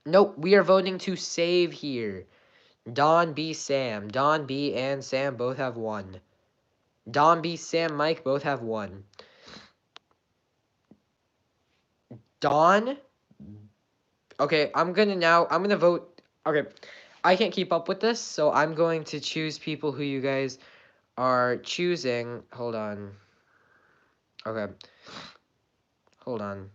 Nope, we are voting to save here. Don, B, Sam. Don, B, and Sam both have 1. Don, B, Sam, Mike both have 1. Don. Okay, I'm gonna vote. Okay, I can't keep up with this, so I'm going to choose people who you guys are choosing. Hold on. Okay. Hold on.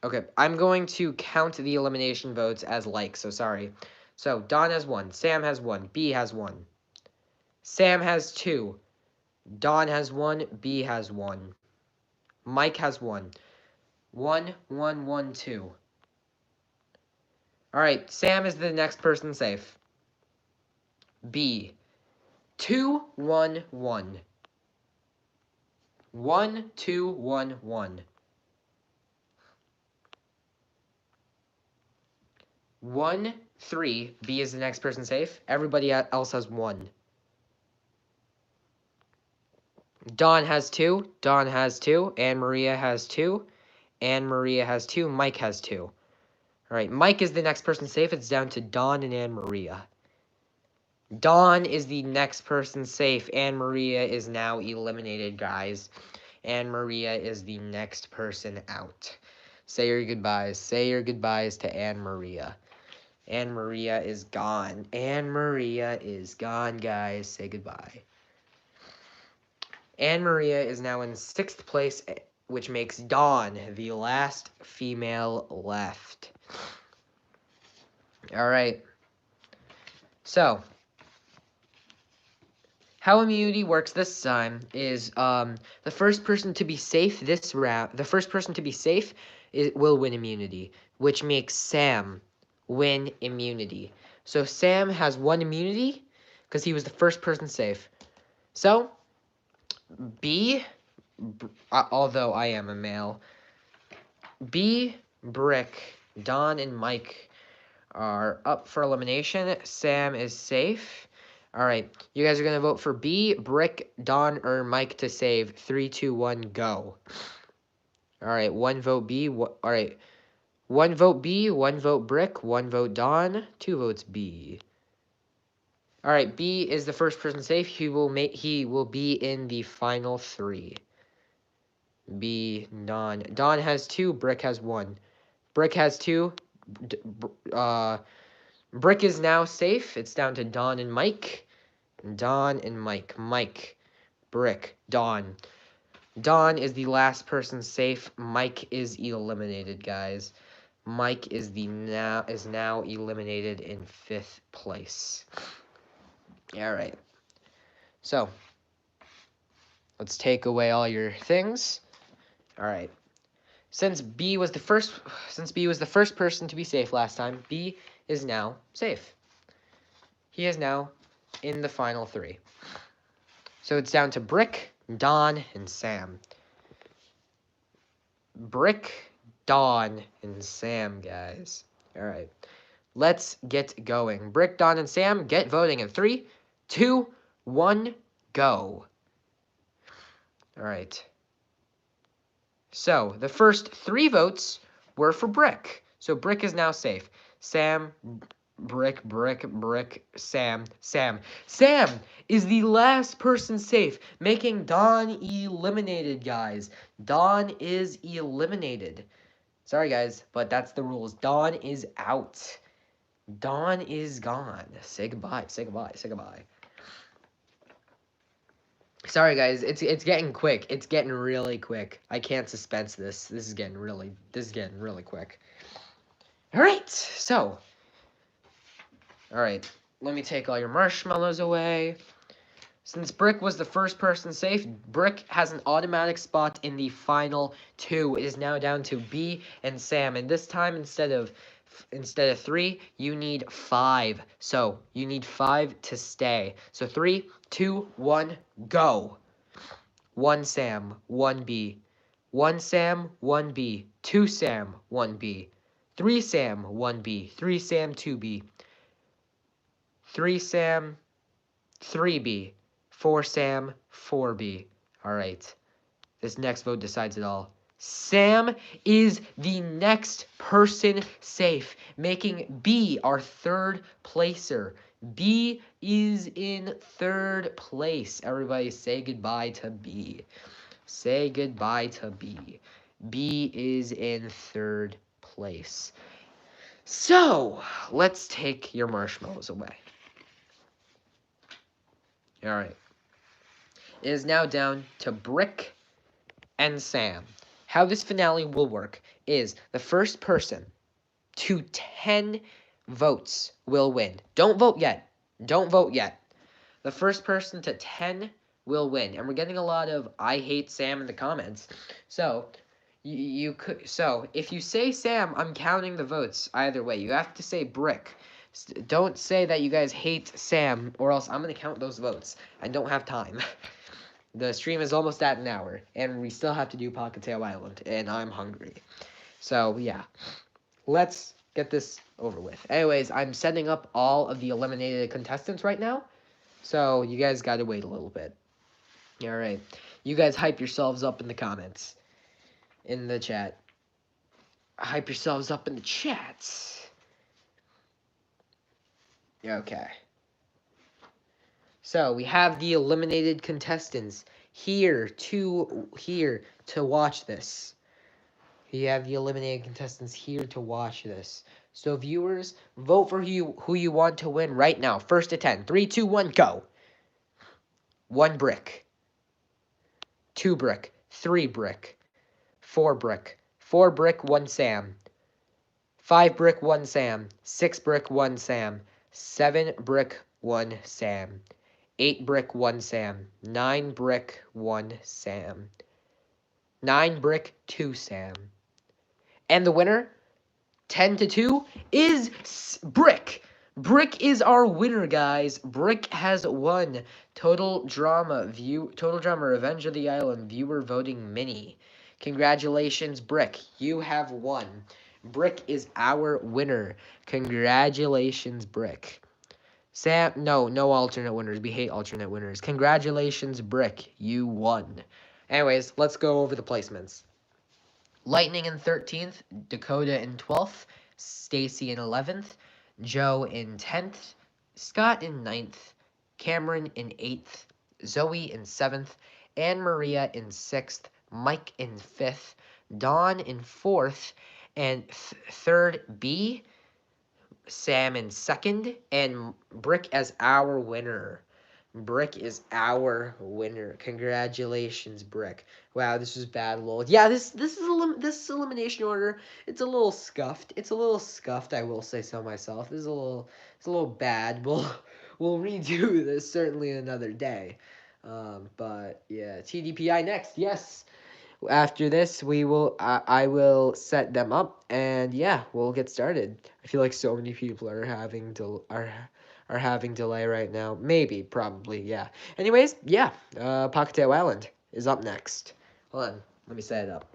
Okay, I'm going to count the elimination votes as so sorry. So, Don has 1, Sam has 1, B has 1. Sam has 2, Don has 1, B has 1. Mike has 1. 1, 1, 1, 2. Alright, Sam is the next person safe. B. 2, 1, 1. 1, 2, 1, 1. 1, 3. B is the next person safe. Everybody else has 1. Don has 2. Don has 2. Anne Maria has 2. Anne Maria has 2. Mike has 2. All right, Mike is the next person safe. It's down to Don and Anne Maria. Don is the next person safe. Anne Maria is now eliminated, guys. Anne Maria is the next person out. Say your goodbyes. Say your goodbyes to Anne Maria. Anne Maria is gone. Anne Maria is gone, guys. Say goodbye. Anne Maria is now in 6th place, which makes Dawn the last female left. All right. So, how immunity works this time is the first person to be safe this round. The first person to be safe will win immunity, which makes Sam win immunity. So Sam has 1 immunity because he was the first person safe. So B, although I am a male, B, Brick, Don, and Mike are up for elimination. Sam is safe. All right, you guys are going to vote for B, Brick, Don, or Mike to save. 3, 2, 1, go. All right, 1 vote B. All right, 1 vote B, 1 vote Brick, 1 vote Don, 2 votes B. All right, B is the first person safe. He will be in the final 3. B, Don. Don has 2, Brick has 1. Brick has 2. Brick is now safe. It's down to Don and Mike. Don and Mike. Mike, Brick, Don. Don is the last person safe. Mike is eliminated, guys. Mike is now eliminated in 5th place. All right. So, Let's take away all your things. All right. Since B was the first person to be safe last time, B is now safe. He is now in the final 3. So it's down to Brick, Don, and Sam. Brick, Don, and Sam, guys. All right. Let's get going. Brick, Don, and Sam, get voting in 3, 2, 1, go. All right. So the first 3 votes were for Brick. So Brick is now safe. Sam, Brick, Sam. Sam is the last person safe, making Don eliminated, guys. Don is eliminated. Sorry, guys, but that's the rules. Don is out. Don is gone. Say goodbye. Say goodbye. Say goodbye. Sorry, guys. It's getting quick. It's getting really quick. I can't suspense this. This is getting really quick. All right. So, all right. Let me take all your marshmallows away. Since Brick was the first person safe, Brick has an automatic spot in the final 2. It is now down to B and Sam, and this time instead of 3, you need 5. So you need 5 to stay. So 3, 2, 1, go. 1 Sam, 1 B. 1 Sam, 1 B. 2 Sam, 1 B. 3 Sam, 1 B. 3 Sam, 2 B. 3 Sam, 3 B. 4 Sam, 4 B. All right. This next vote decides it all. Sam is the next person safe, making B our 3rd placer. B is in 3rd place. Everybody say goodbye to B. Say goodbye to B. B is in 3rd place. So, let's take your marshmallows away. All right. It is now down to Brick and Sam. How this finale will work is the first person to 10 votes will win. Don't vote yet. Don't vote yet. The first person to 10 will win. And we're getting a lot of I hate Sam in the comments. So, you could if you say Sam, I'm counting the votes either way. You have to say Brick. Don't say that you guys hate Sam, or else I'm going to count those votes. I don't have time. The stream is almost at an hour, and we still have to do Pockettail Island, and I'm hungry. So, yeah. Let's get this over with. Anyways, I'm setting up all of the eliminated contestants right now, so you guys gotta wait a little bit. Alright. You guys hype yourselves up in the comments. In the chat. Hype yourselves up in the chats. Okay. So, we have the eliminated contestants here to watch this. We have the eliminated contestants here to watch this. So, viewers, vote for who you want to win right now. First to 10. 3, 2, 1, go. 1 Brick. 2 Brick. 3 Brick. 4 Brick. 4 Brick, 1 Sam. 5 Brick, 1 Sam. 6 Brick, 1 Sam. 7 Brick, 1 Sam. 8 Brick, 1 Sam. 9 Brick, 1 Sam. 9 Brick, 2 Sam. And the winner, 10-2, is Brick. Brick is our winner, guys. Brick has won Total Drama Revenge of the Island viewer voting mini. Congratulations, Brick. You have won. Brick is our winner. Congratulations, Brick. Sam, no alternate winners. We hate alternate winners. Congratulations, Brick. You won. Anyways, let's go over the placements. Lightning in 13th, Dakota in 12th, Stacy in 11th, Joe in 10th, Scott in 9th, Cameron in 8th, Zoe in 7th, Anne Maria in 6th, Mike in 5th, Dawn in 4th, and 3rd B, Sam in 2nd, and Brick as our winner. Brick is our winner. Congratulations, Brick. Wow, this was bad, lol. Yeah, this elimination order. It's a little scuffed. I will say so myself. It's a little bad. We'll redo this certainly another day. But yeah, TDPI next. Yes. After this, I will set them up, and yeah, we'll get started. I feel like so many people are having delay right now. Maybe, probably, yeah. Anyways, yeah. Pockettail Island is up next. Hold on, let me set it up.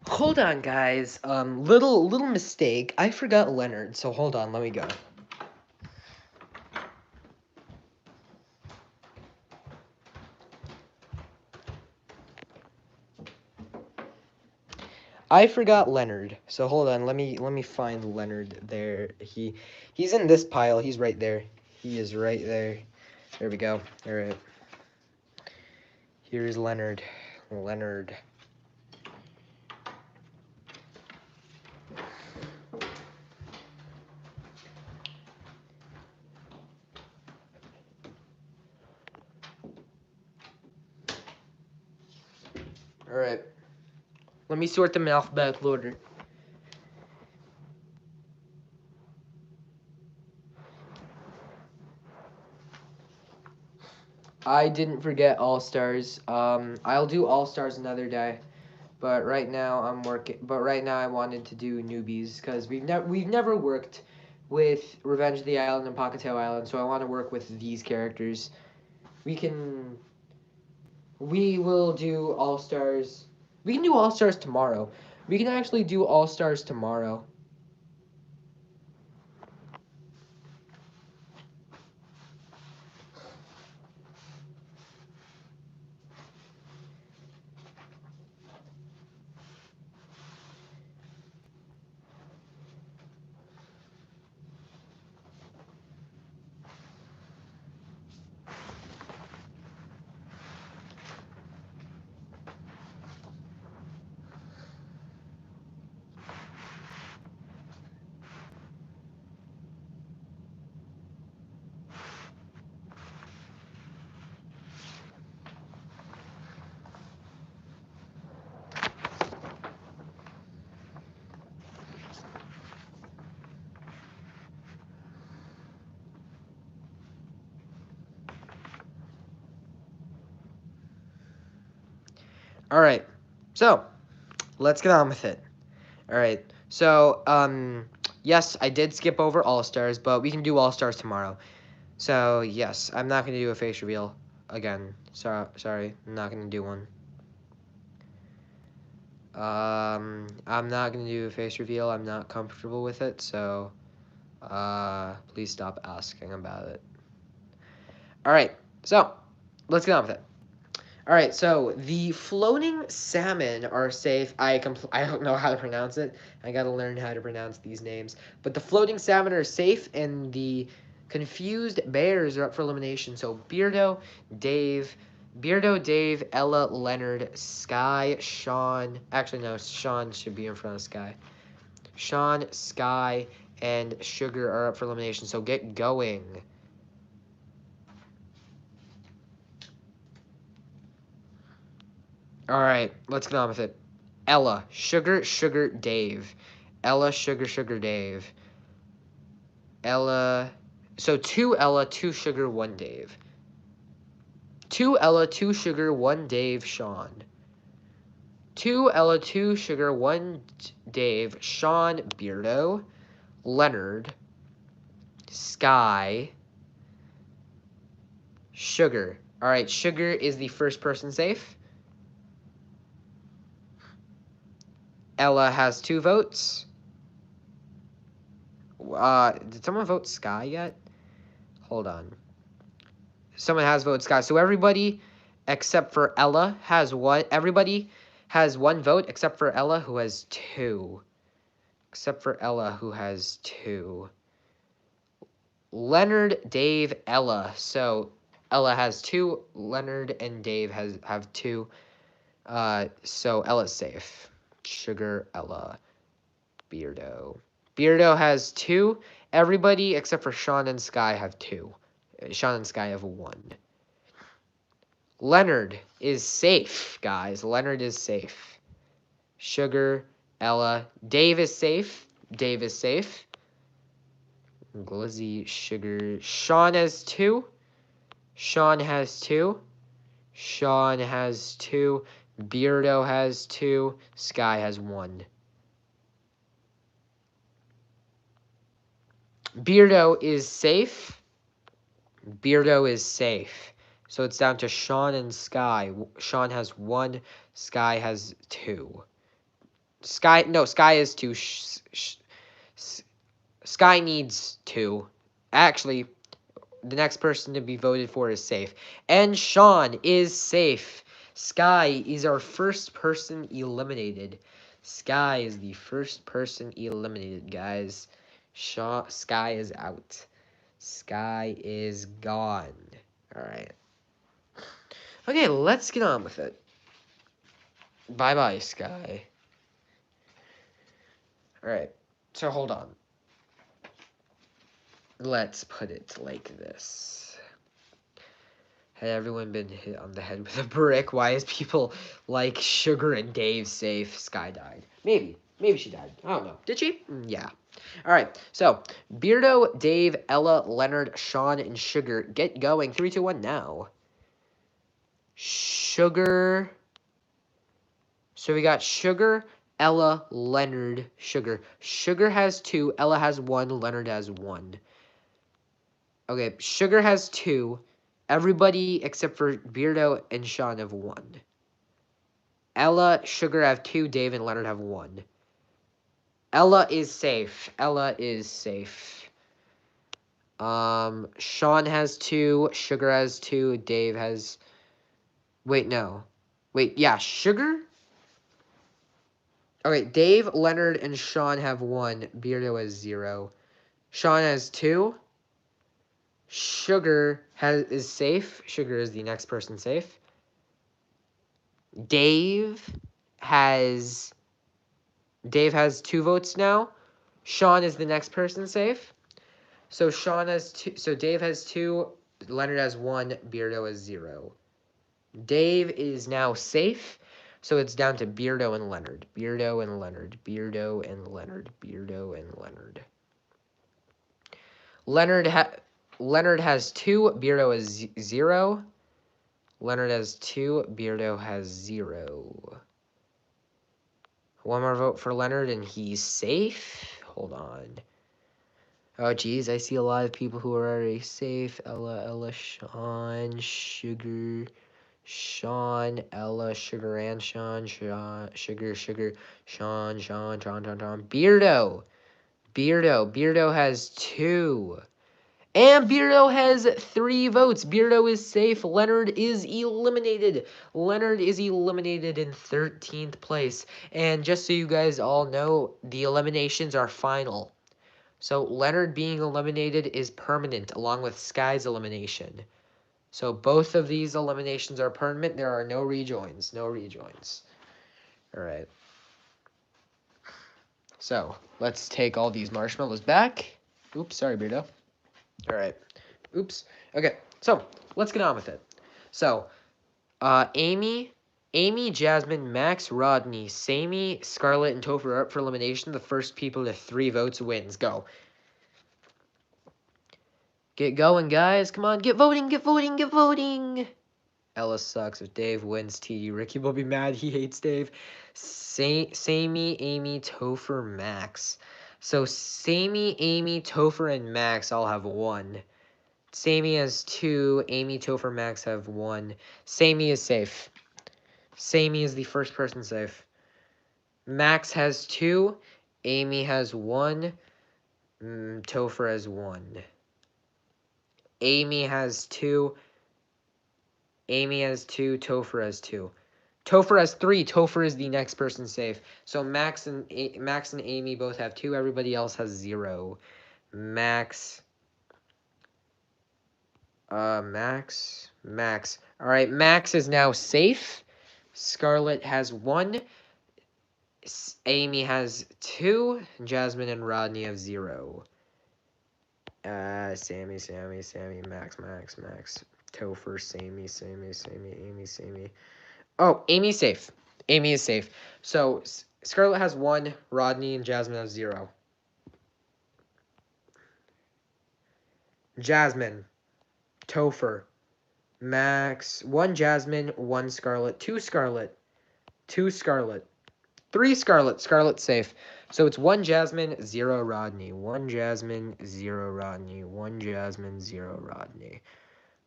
Hold on, guys. Little mistake. I forgot Leonard. So hold on. Let me go. I forgot Leonard. So hold on. Let me find Leonard there. He's in this pile. He's right there. He is right there. There we go. All right. Here's Leonard. Leonard. All right. Let me sort them in alphabetical order. I didn't forget All Stars. I'll do All Stars another day. But right now I'm working. But right now I wanted to do newbies because we've never worked with Revenge of the Island and Pockettail Island, so I want to work with these characters. We can. We will do All Stars. We can do All Stars tomorrow. We can actually do All Stars tomorrow. All right. So let's get on with it. All right. So yes, I did skip over All Stars, but we can do All Stars tomorrow. So yes, I'm not gonna do a face reveal again. Sorry, I'm not gonna do one. I'm not gonna do a face reveal. I'm not comfortable with it, so please stop asking about it. All right, so let's get on with it. All right, so the floating salmon are safe. I don't know how to pronounce it. I gotta learn how to pronounce these names. But the floating salmon are safe, and the confused bears are up for elimination. So Beardo, Dave, Ella, Leonard, Sky, Sean. Actually, no, Sean should be in front of Sky. Sean, Sky, and Sugar are up for elimination. So get going. All right, let's get on with it. Ella, Sugar, Dave. Ella, Sugar, Dave. Ella. So two Ella, two Sugar, one Dave. Two Ella, two Sugar, one Dave, Sean. Two Ella, two Sugar, one Dave, Sean, Beardo, Leonard, Sky, Sugar. All right, Sugar is the first person safe. Ella has 2 votes. Did someone vote Sky yet? Hold on. Someone has voted Sky. So everybody except for Ella has one. Everybody has 1 vote except for Ella, who has 2. except for Ella, who has 2. Leonard, Dave, Ella. So Ella has 2. Leonard and Dave have 2. So Ella's safe. Sugar, Ella, Beardo. Beardo has 2. Everybody except for Sean and Sky have 2. Sean and Sky have 1. Leonard is safe, guys. Leonard is safe. Sugar, Ella. Dave is safe. Dave is safe. Glizzy, Sugar. Sean has 2. Sean has 2. Sean has 2. Beardo has 2. Sky has 1. Beardo is safe. Beardo is safe. So it's down to Sean and Sky. Sean has 1. Sky has 2. Sky is 2. Sky needs 2. Actually, the next person to be voted for is safe. And Sean is safe. Sky is our first person eliminated. Sky is the first person eliminated, guys. Sky is out. Sky is gone. Alright. Okay, let's get on with it. Bye-bye, Sky. Alright, so hold on. Let's put it like this. Had everyone been hit on the head with a brick? Why is people like Sugar and Dave safe? Sky died. Maybe. Maybe she died. I don't know. Did she? Yeah. Alright, so Beardo, Dave, Ella, Leonard, Sean, and Sugar. Get going. 3, 2, 1 now. Sugar. So we got Sugar, Ella, Leonard, Sugar. Sugar has 2, Ella has 1, Leonard has 1. Okay, Sugar has 2. Everybody except for Beardo and Sean have 1. Ella, Sugar have 2, Dave and Leonard have 1. Ella is safe. Ella is safe. Sean has 2, Sugar has 2, Dave has... Wait, no. Wait, yeah, Sugar? Okay, Dave, Leonard, and Sean have 1. Beardo has 0. Sean has 2. Sugar is safe. Sugar is the next person safe. Dave has 2 votes now. Sean is the next person safe. So Sean has 2. So Dave has 2. Leonard has 1. Beardo has 0. Dave is now safe. So it's down to Beardo and Leonard. Beardo and Leonard. Beardo and Leonard. Beardo and Leonard. Leonard has 2. Beardo has 0. Leonard has 2. Beardo has 0. One more vote for Leonard, and he's safe. Hold on. Oh, geez, I see a lot of people who are already safe. Ella, Sean, Sugar, Sean, Ella, Sugar, and Sean, Sugar, Sean, Beardo. Beardo has 2. And Beardo has 3 votes. Beardo is safe. Leonard is eliminated. Leonard is eliminated in 13th place. And just so you guys all know, the eliminations are final. So Leonard being eliminated is permanent, along with Sky's elimination. So both of these eliminations are permanent. There are no rejoins. No rejoins. All right. So let's take all these marshmallows back. Oops, sorry, Beardo. All right. Oops. Okay, so let's get on with it. So, Amy, Jasmine, Max, Rodney, Sammy, Scarlett, and Topher are up for elimination. The first people to 3 votes wins. Go. Get going, guys. Come on, get voting, get voting, get voting. Ella sucks. If Dave wins, TD Ricky will be mad. He hates Dave. Sammy, Amy, Topher, Max. So, Sammy, Amy, Topher, and Max all have 1. Sammy has 2. Amy, Topher, Max have 1. Sammy is safe. Sammy is the first person safe. Max has 2. Amy has 1. Topher has 1. Amy has 2. Amy has 2. Topher has 2. Topher has 3. Topher is the next person safe. So Max and Amy both have 2. Everybody else has 0. Max. Max. All right, Max is now safe. Scarlet has 1. Amy has 2. Jasmine and Rodney have 0. Sammy, Max. Topher, Sammy, Amy. Oh, Amy's safe. Amy is safe. So Scarlet has 1. Rodney and Jasmine have 0. Jasmine, Topher, Max, 1 Jasmine, 1 Scarlet, 2 Scarlet, 2 Scarlet, 3 Scarlet. Scarlet's safe. So it's 1 Jasmine, 0 Rodney. 1 Jasmine, 0 Rodney. 1 Jasmine, 0 Rodney.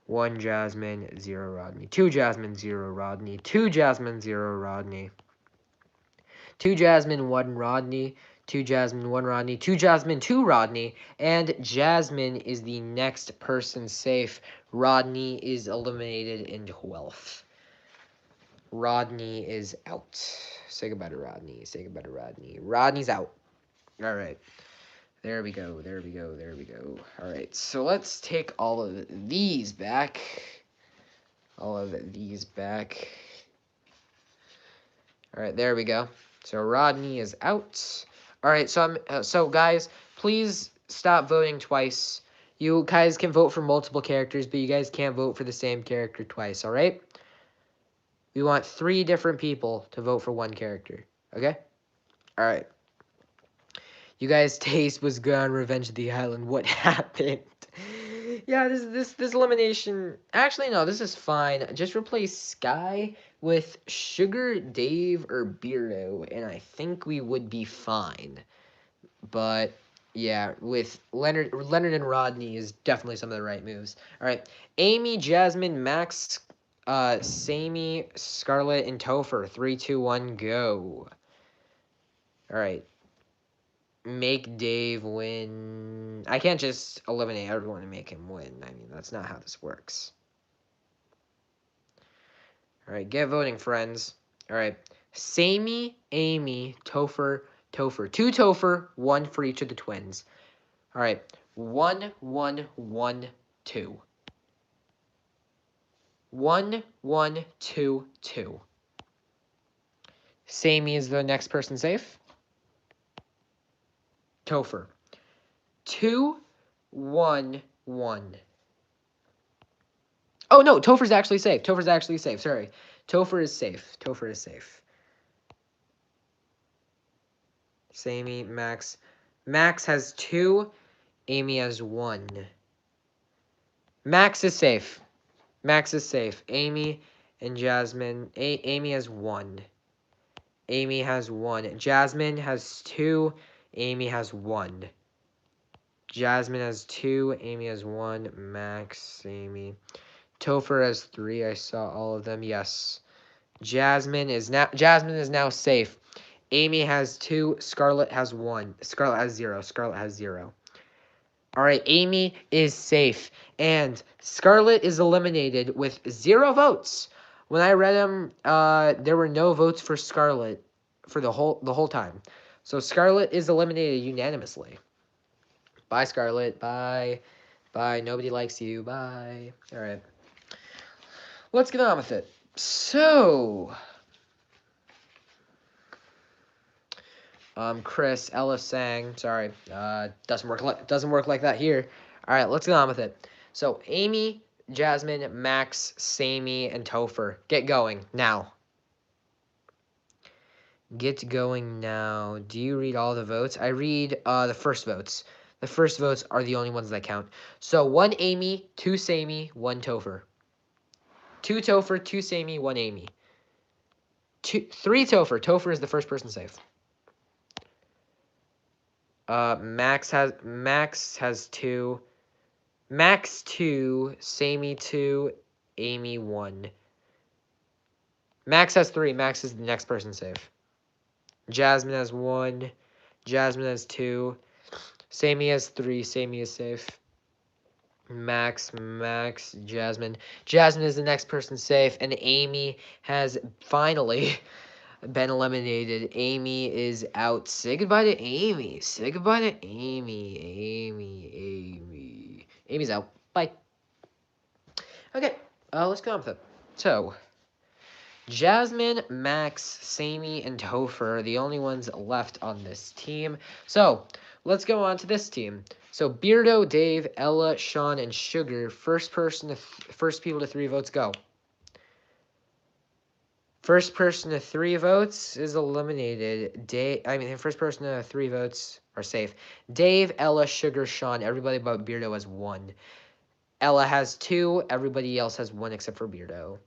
1 Jasmine, 0 Rodney. 2 Jasmine, 0 Rodney. 2 Jasmine, 0 Rodney. 2 Jasmine, 1 Rodney. 2 Jasmine, 1 Rodney. 2 Jasmine, 2 Rodney. And Jasmine is the next person safe. Rodney is eliminated in 12th. Rodney is out. Say goodbye to Rodney. Say goodbye to Rodney. Rodney's out. All right. There we go. All right. So let's take all of these back. All of these back. All right. There we go. So Rodney is out. All right. So guys, please stop voting twice. You guys can vote for multiple characters, but you guys can't vote for the same character twice. All right. We want 3 different people to vote for 1 character. Okay? All right. You guys' taste was good on Revenge of the Island. What happened? Yeah, this elimination. Actually, no, this is fine. Just replace Sky with Sugar, Dave, or Beardo, and I think we would be fine. But yeah, with Leonard and Rodney is definitely some of the right moves. All right, Amy, Jasmine, Max, Sammy, Scarlet, and Topher. 3, 2, 1, go. All right. Make Dave win. I can't just eliminate everyone and make him win. I mean, that's not how this works. All right, get voting, friends. All right. Sammy, Amy, Topher. 2 Topher, 1 for each of the twins. All right. 1, 1, 1, 2. 1, 1, 2, 2. Sammy is the next person safe. Topher. 2, 1, 1. Oh, no, Topher's actually safe. Sorry. Topher is safe. Sammy, Max. Max has 2. Amy has 1. Max is safe. Amy and Jasmine. Amy has 1. Jasmine has 2. Amy has 1. Jasmine has 2. Amy has 1. Max, Amy. Topher has 3. I saw all of them. Yes. Jasmine is now safe. Amy has 2. Scarlet has 1. Scarlet has 0. All right, Amy is safe, and Scarlet is eliminated with 0 votes. When I read them, there were no votes for Scarlet for the whole time. So Scarlet is eliminated unanimously. Bye, Scarlet. Bye. Nobody likes you. Bye. All right. Let's get on with it. So, Chris, Ella sang. Sorry, doesn't work like that here. All right, let's get on with it. So, Amy, Jasmine, Max, Sammy, and Topher, get going now. Get going now. Do you read all the votes? I read the first votes. The first votes are the only ones that count. So 1 Amy, 2 Sammy, 1 Topher. 2 Topher, 2 Sammy, 1 Amy. 3 Topher. Topher is the first person safe. Max has 2. Max 2, Sammy 2, Amy 1. Max has 3. Max is the next person safe. Jasmine has 1. Jasmine has 2. Sammy has 3. Sammy is safe. Max, Jasmine. Jasmine is the next person safe, and Amy has finally been eliminated. Amy is out. Say goodbye to Amy. Say goodbye to Amy. Amy's out. Bye. Okay, let's go on with it. So, Jasmine, Max, Sammy, and Topher are the only ones left on this team. So, let's go on to this team. So, Beardo, Dave, Ella, Sean, and Sugar. First people to 3 votes, go. First person to 3 votes is eliminated. First person to 3 votes are safe. Dave, Ella, Sugar, Sean. Everybody but Beardo has 1. Ella has 2. Everybody else has 1 except for Beardo.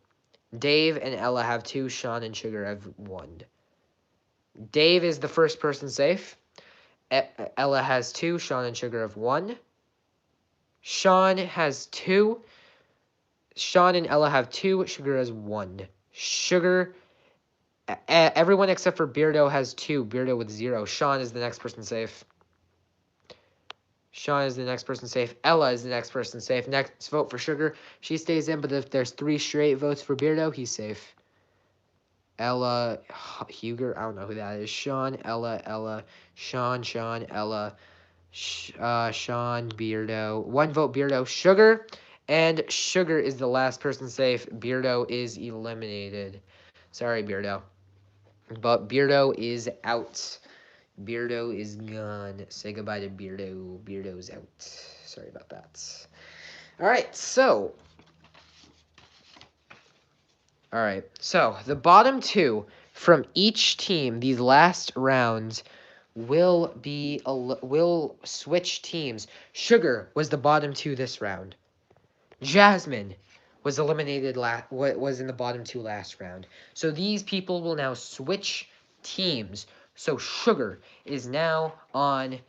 Dave and Ella have 2. Sean and Sugar have 1. Dave is the first person safe. Ella has 2. Sean and Sugar have 1. Sean has 2. Sean and Ella have 2. Sugar has 1. Everyone except for Beardo has 2. Beardo with 0. Sean is the next person safe. Sean is the next person safe. Ella is the next person safe. Next vote for Sugar. She stays in, but if there's 3 straight votes for Beardo, he's safe. Ella, Huger, I don't know who that is. Sean, Ella, Sean, Ella, Sean, Beardo. 1 vote Beardo. Sugar, and Sugar is the last person safe. Beardo is eliminated. Sorry, Beardo. But Beardo is out. Beardo is gone. Say goodbye to Beardo. Beardo's out. Sorry about that. Alright, so the bottom 2 from each team, these last rounds, will switch teams. Sugar was the bottom 2 this round. Jasmine was eliminated was in the bottom 2 last round. So these people will now switch teams. So Sugar is now on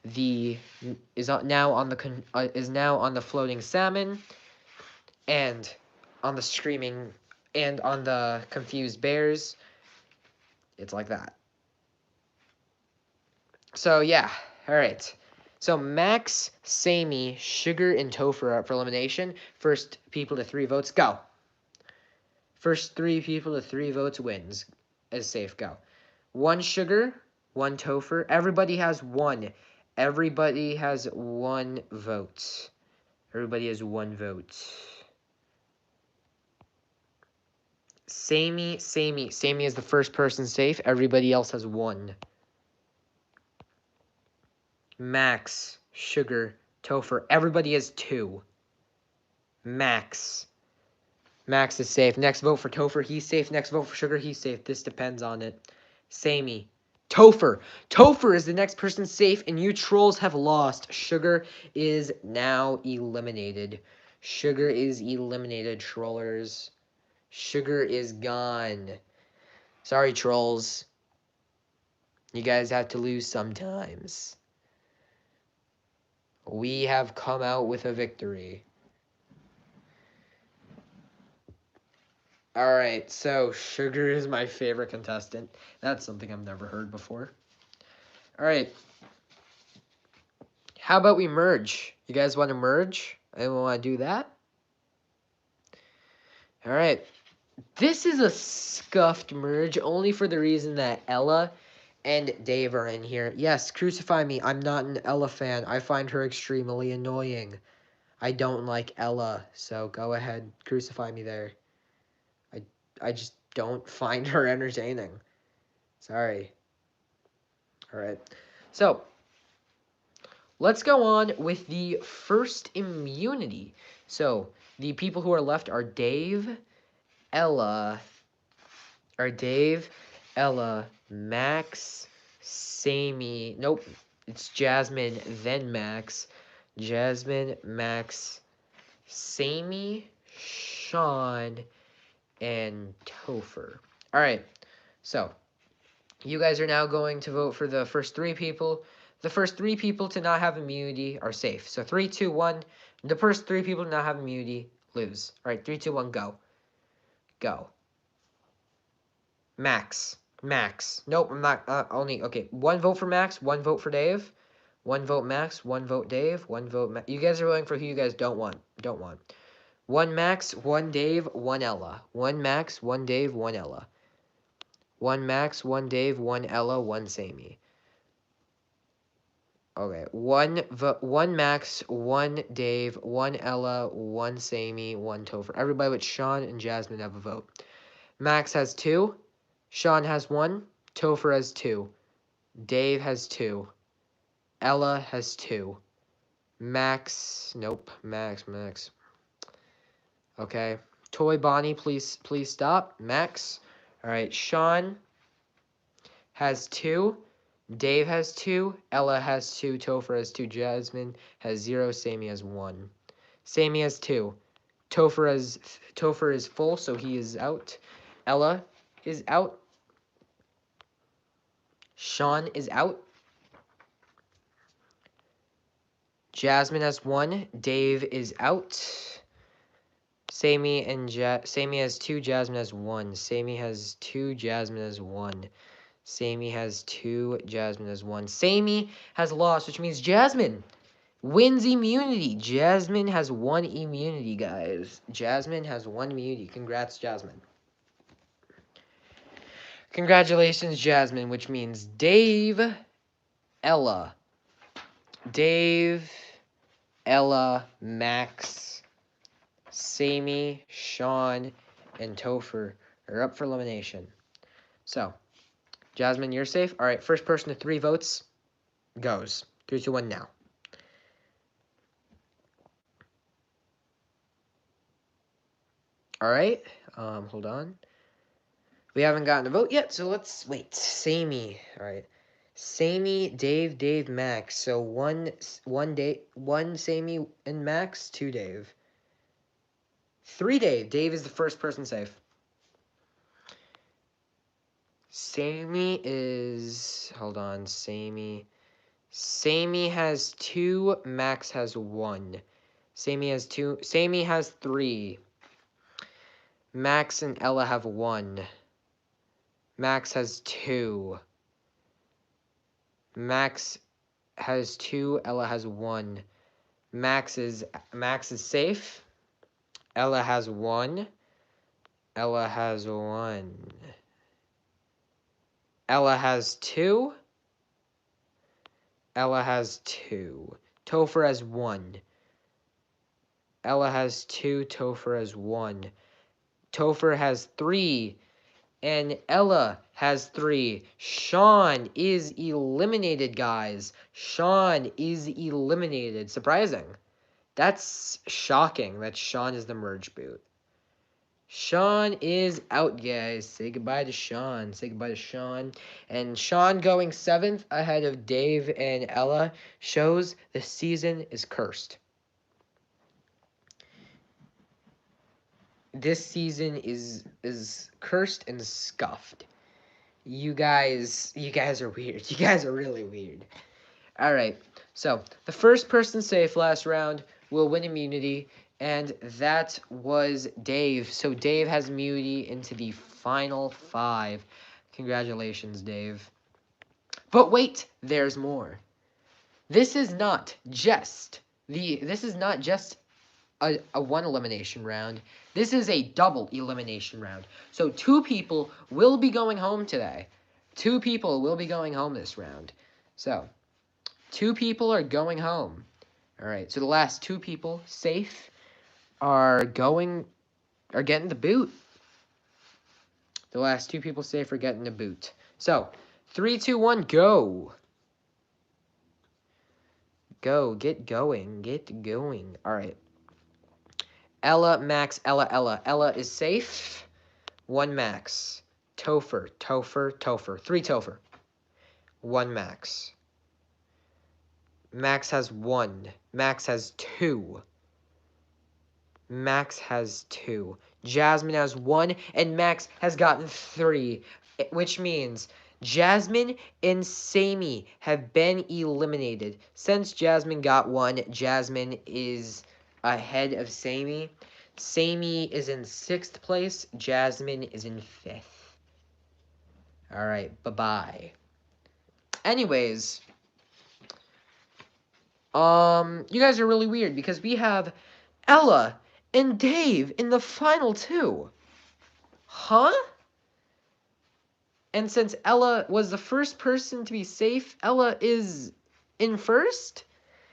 the floating salmon, and on the screaming, and on the confused bears. It's like that. So yeah, all right. So Max, Sammy, Sugar, and Topher are up for elimination. First people to 3 votes, go. First 3 people to 3 votes wins. Is safe, go. 1 Sugar, 1 Topher. Everybody has 1. Everybody has 1 vote. Everybody has 1 vote. Sammy is the first person safe. Everybody else has 1. Max, Sugar, Topher. Everybody has 2. Max is safe. Next vote for Topher. He's safe. Next vote for Sugar. He's safe. This depends on it. Sammy. Topher is the next person safe, and you trolls have lost. Sugar is now eliminated. Sugar is eliminated, trollers. Sugar is gone. Sorry, trolls. You guys have to lose sometimes. We have come out with a victory. Alright, so Sugar is my favorite contestant. That's something I've never heard before. Alright. How about we merge? You guys want to merge? Anyone want to do that? Alright. This is a scuffed merge, only for the reason that Ella and Dave are in here. Yes, crucify me. I'm not an Ella fan. I find her extremely annoying. I don't like Ella, so go ahead, crucify me there. I just don't find her entertaining. Sorry. Alright. So, let's go on with the first immunity. So, the people who are left are Dave, Ella, Max, Sammy. Nope, it's Jasmine, then Max. Jasmine, Max, Sammy, Sean, and Topher. All right, so you guys are now going to vote for the first 3 people. The first 3 people to not have immunity are safe. So 3, 2, 1. The first 3 people to not have immunity lose. All right, 3, 2, 1, go. Go. Max. Nope, I'm not. Okay, 1 vote for Max, 1 vote for Dave. 1 vote Max, 1 vote Dave, 1 vote you guys are voting for who you guys don't want. 1 Max, 1 Dave, 1 Ella. 1 Max, 1 Dave, 1 Ella. 1 Max, 1 Dave, 1 Ella, 1 Sammy. Okay, 1 Max, 1 Dave, 1 Ella, 1 Sammy, 1 Topher. Everybody but Sean and Jasmine have a vote. Max has 2. Sean has 1. Topher has 2. Dave has 2. Ella has 2. Max, nope. Max. Okay. Toy Bonnie, please stop. Max. All right. Sean has 2. Dave has 2. Ella has 2. Topher has 2. Jasmine has 0. Sammy has 1. Sammy has 2. Topher is full, so he is out. Ella is out. Sean is out. Jasmine has 1. Dave is out. Sammy has 2. Jasmine has 1. Sammy has 2. Jasmine has 1. Sammy has 2. Jasmine has 1. Sammy has lost, which means Jasmine wins immunity. Jasmine has 1 immunity, guys. Jasmine has 1 immunity. Congrats, Jasmine. Congratulations, Jasmine, which means Dave, Ella, Max, Sammy, Sean, and Topher are up for elimination. So, Jasmine, you're safe. All right, first person to 3 votes goes. 3, 2, 1 now. All right, hold on. We haven't gotten a vote yet, so let's wait. Sammy, all right. Sammy, Dave, Max. So one Sammy and Max, 2 Dave. 3 Dave. Dave is the first person safe. Sammy is, hold on, Sammy has 2, Max has 1. Sammy has 2, Sammy has 3. Max and Ella have 1. Max has 2. Max has 2, Ella has 1. Max is safe. Ella has 1. Ella has 1. Ella has 2. Ella has 2. Topher has 1. Ella has 2. Topher has 1. Topher has 3. And Ella has 3. Sean is eliminated, guys. Sean is eliminated. Surprising. That's shocking that Sean is the merge boot. Sean is out, guys. Say goodbye to Sean. And Sean going 7th ahead of Dave and Ella shows the season is cursed. This season is cursed and scuffed. You guys are weird. You guys are really weird. All right. So, the first person safe last round will win immunity, and that was Dave. So, Dave has immunity into the final 5. Congratulations, Dave. But wait, there's more. This is not just a 1 elimination round. This is a double elimination round. So 2 people will be going home today. 2 people will be going home this round. So 2 people are going home. All right. So the last 2 people safe are getting the boot. The last 2 people safe are getting the boot. So 3, 2, 1, go. Go. Get going. All right. Ella, Max, Ella. Ella is safe. 1 Max. Topher. 3 Topher. 1 Max. Max has 1. Max has 2. Max has 2. Jasmine has 1. And Max has gotten 3. Which means Jasmine and Sammy have been eliminated. Since Jasmine got 1, Jasmine is ahead of Sammy. Sammy is in 6th place. Jasmine is in 5th. All right, bye-bye. Anyways, You guys are really weird because we have Ella and Dave in the final two. Huh? And since Ella was the first person to be safe, Ella is in first?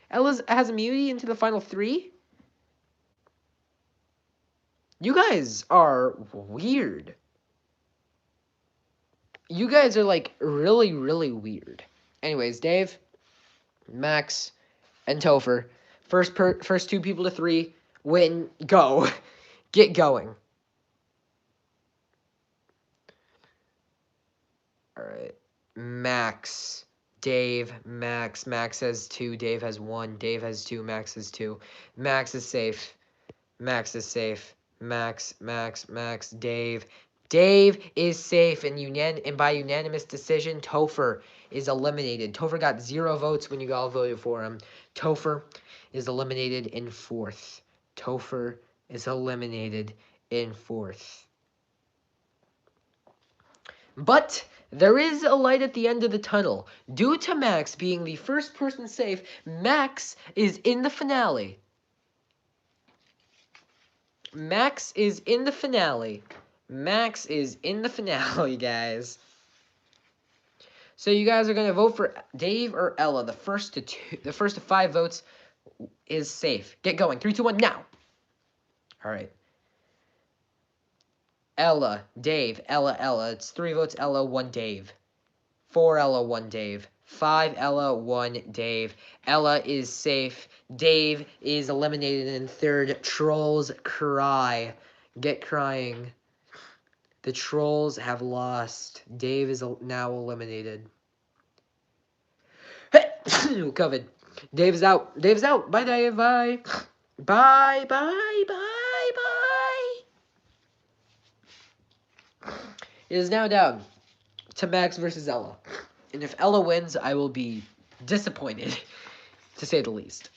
Ella has immunity into the final three? You guys are weird. You guys are like really, really weird. Anyways, Dave, Max, and Topher. First two people to three. Win. Go. Get going. Alright. Max. Dave. Max. Max has 2. Dave has 1. Dave has 2. Max has 2. Max is safe. Max is safe. Max. Dave. Dave is safe, and by unanimous decision, Topher is eliminated. Topher got 0 votes when you all voted for him. Topher is eliminated in 4th. Topher is eliminated in 4th. But there is a light at the end of the tunnel. Due to Max being the first person safe, Max is in the finale. Max is in the finale. Max is in the finale, guys. So you guys are gonna vote for Dave or Ella. The first to 5 votes is safe. Get going. 3, 2, 1, now. All right. Ella, Dave, Ella. It's 3 votes Ella, 1 Dave. 4 Ella, 1 Dave. 5 Ella, 1 Dave. Ella is safe. Dave is eliminated in 3rd. Trolls cry. Get crying. The trolls have lost. Dave is now eliminated. COVID. Dave's out. Dave's out. Bye, Dave. Bye. Bye. It is now down to Max versus Ella. And if Ella wins, I will be disappointed, to say the least.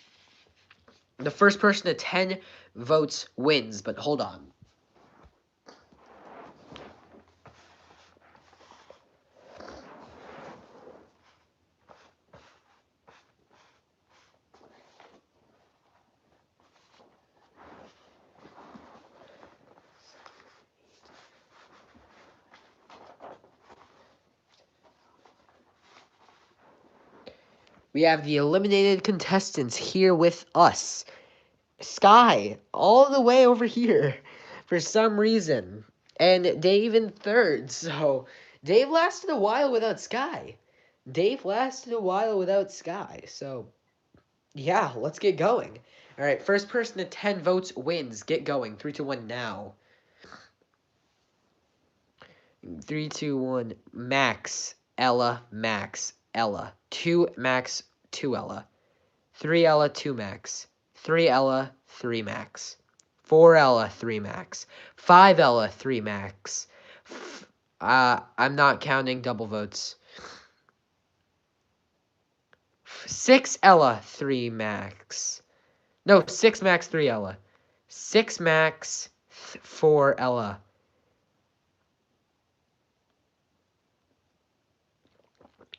The first person to 10 votes wins, but hold on. We have the eliminated contestants here with us. Sky, all the way over here, for some reason. And Dave in 3rd, so Dave lasted a while without Sky. So yeah, let's get going. All right, first person to 10 votes wins. Get going. 3, 2, 1, now. 3, 2, 1, Max, Ella, Max, Ella. 2, Max, 2, Ella. 3, Ella, 2, Max. 3, Ella, 3, Max. 4, Ella, 3, Max. 5, Ella, 3, Max. I'm not counting double votes. 6, Ella, 3, Max. No, 6, Max, 3, Ella. 6, Max, 4, Ella.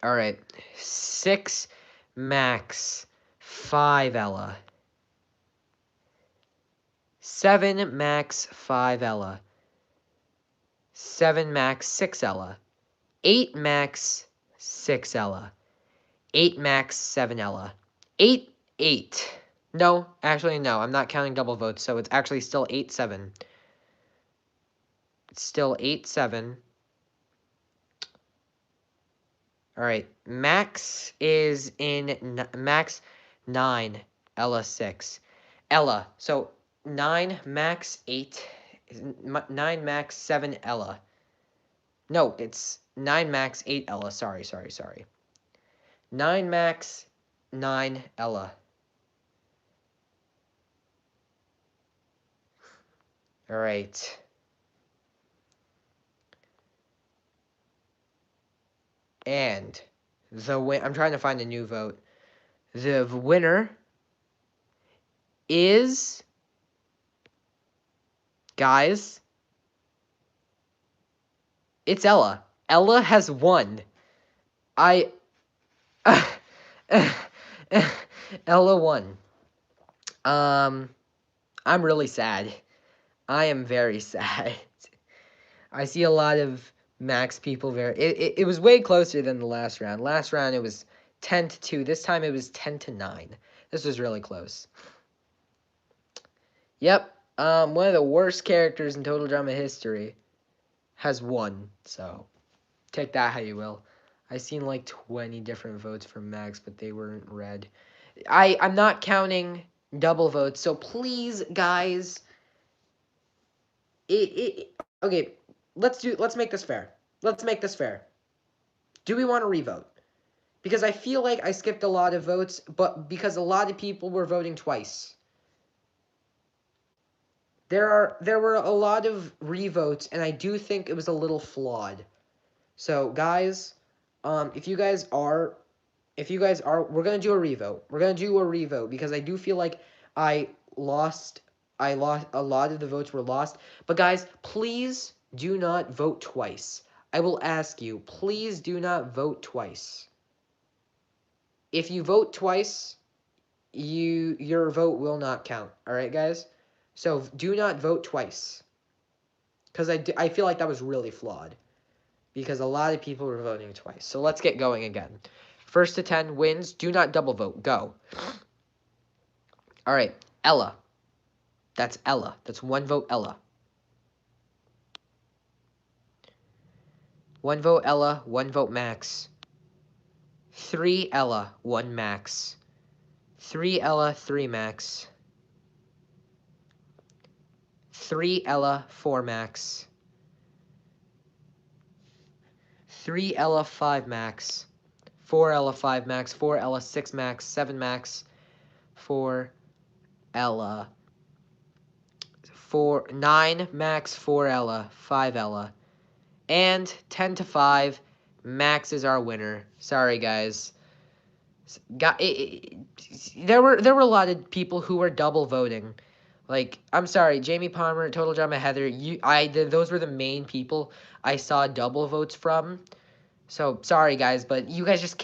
All right. 6, Max, 5, Ella. 7, Max, 5, Ella. 7, Max, 6, Ella. 8, Max, 6, Ella. 8, Max, 7, Ella. 8, 8. No, actually, no. I'm not counting double votes, so it's actually still 8, 7. It's still 8, 7. All right. Max is in Max 9, Ella 6. Ella. So 9, Max 8. 9, Max 7, Ella. No, it's 9, Max 8, Ella. Sorry. 9, Max 9, Ella. All right. And I'm trying to find a new vote. The winner is, guys, it's Ella. Ella has won. Ella won. I'm really sad. I am very sad. I see a lot of Max people very. It was way closer than the last round. Last round it was 10-2. This time it was 10-9. This was really close. Yep. One of the worst characters in Total Drama history has won. So take that how you will. I seen like 20 different votes for Max, but they weren't read. I'm not counting double votes. So please, guys. Okay. Let's make this fair. Let's make this fair. Do we want to revote? Because I feel like I skipped a lot of votes, but because a lot of people were voting twice. There were a lot of revotes, and I do think it was a little flawed. So guys, if you guys are, we're gonna do a revote. We're gonna do a revote because I do feel like I lost. I lost a lot of the votes were lost. But guys, please do not vote twice. I will ask you, please do not vote twice. If you vote twice, your vote will not count. All right, guys. So do not vote twice. Because I feel like that was really flawed. Because a lot of people were voting twice. So let's get going again. First to 10 wins. Do not double vote. Go. All right. Ella. That's Ella. That's one vote Ella. One vote Ella. One vote Max. 3 Ella. 1 Max. 3 Ella. 3 Max. 3 Ella. 4 Max. 3 Ella. 5 Max. 4 Ella. 5 Max. 4 Ella. 6 Max. 7 Max. 4 Ella. 9 Max. 4 Ella. 5 Ella. And 10-5, Max is our winner. Sorry, guys. There were a lot of people who were double voting. Like, I'm sorry, Jamie Palmer, Total Drama Heather. Those were the main people I saw double votes from. So sorry, guys, but you guys just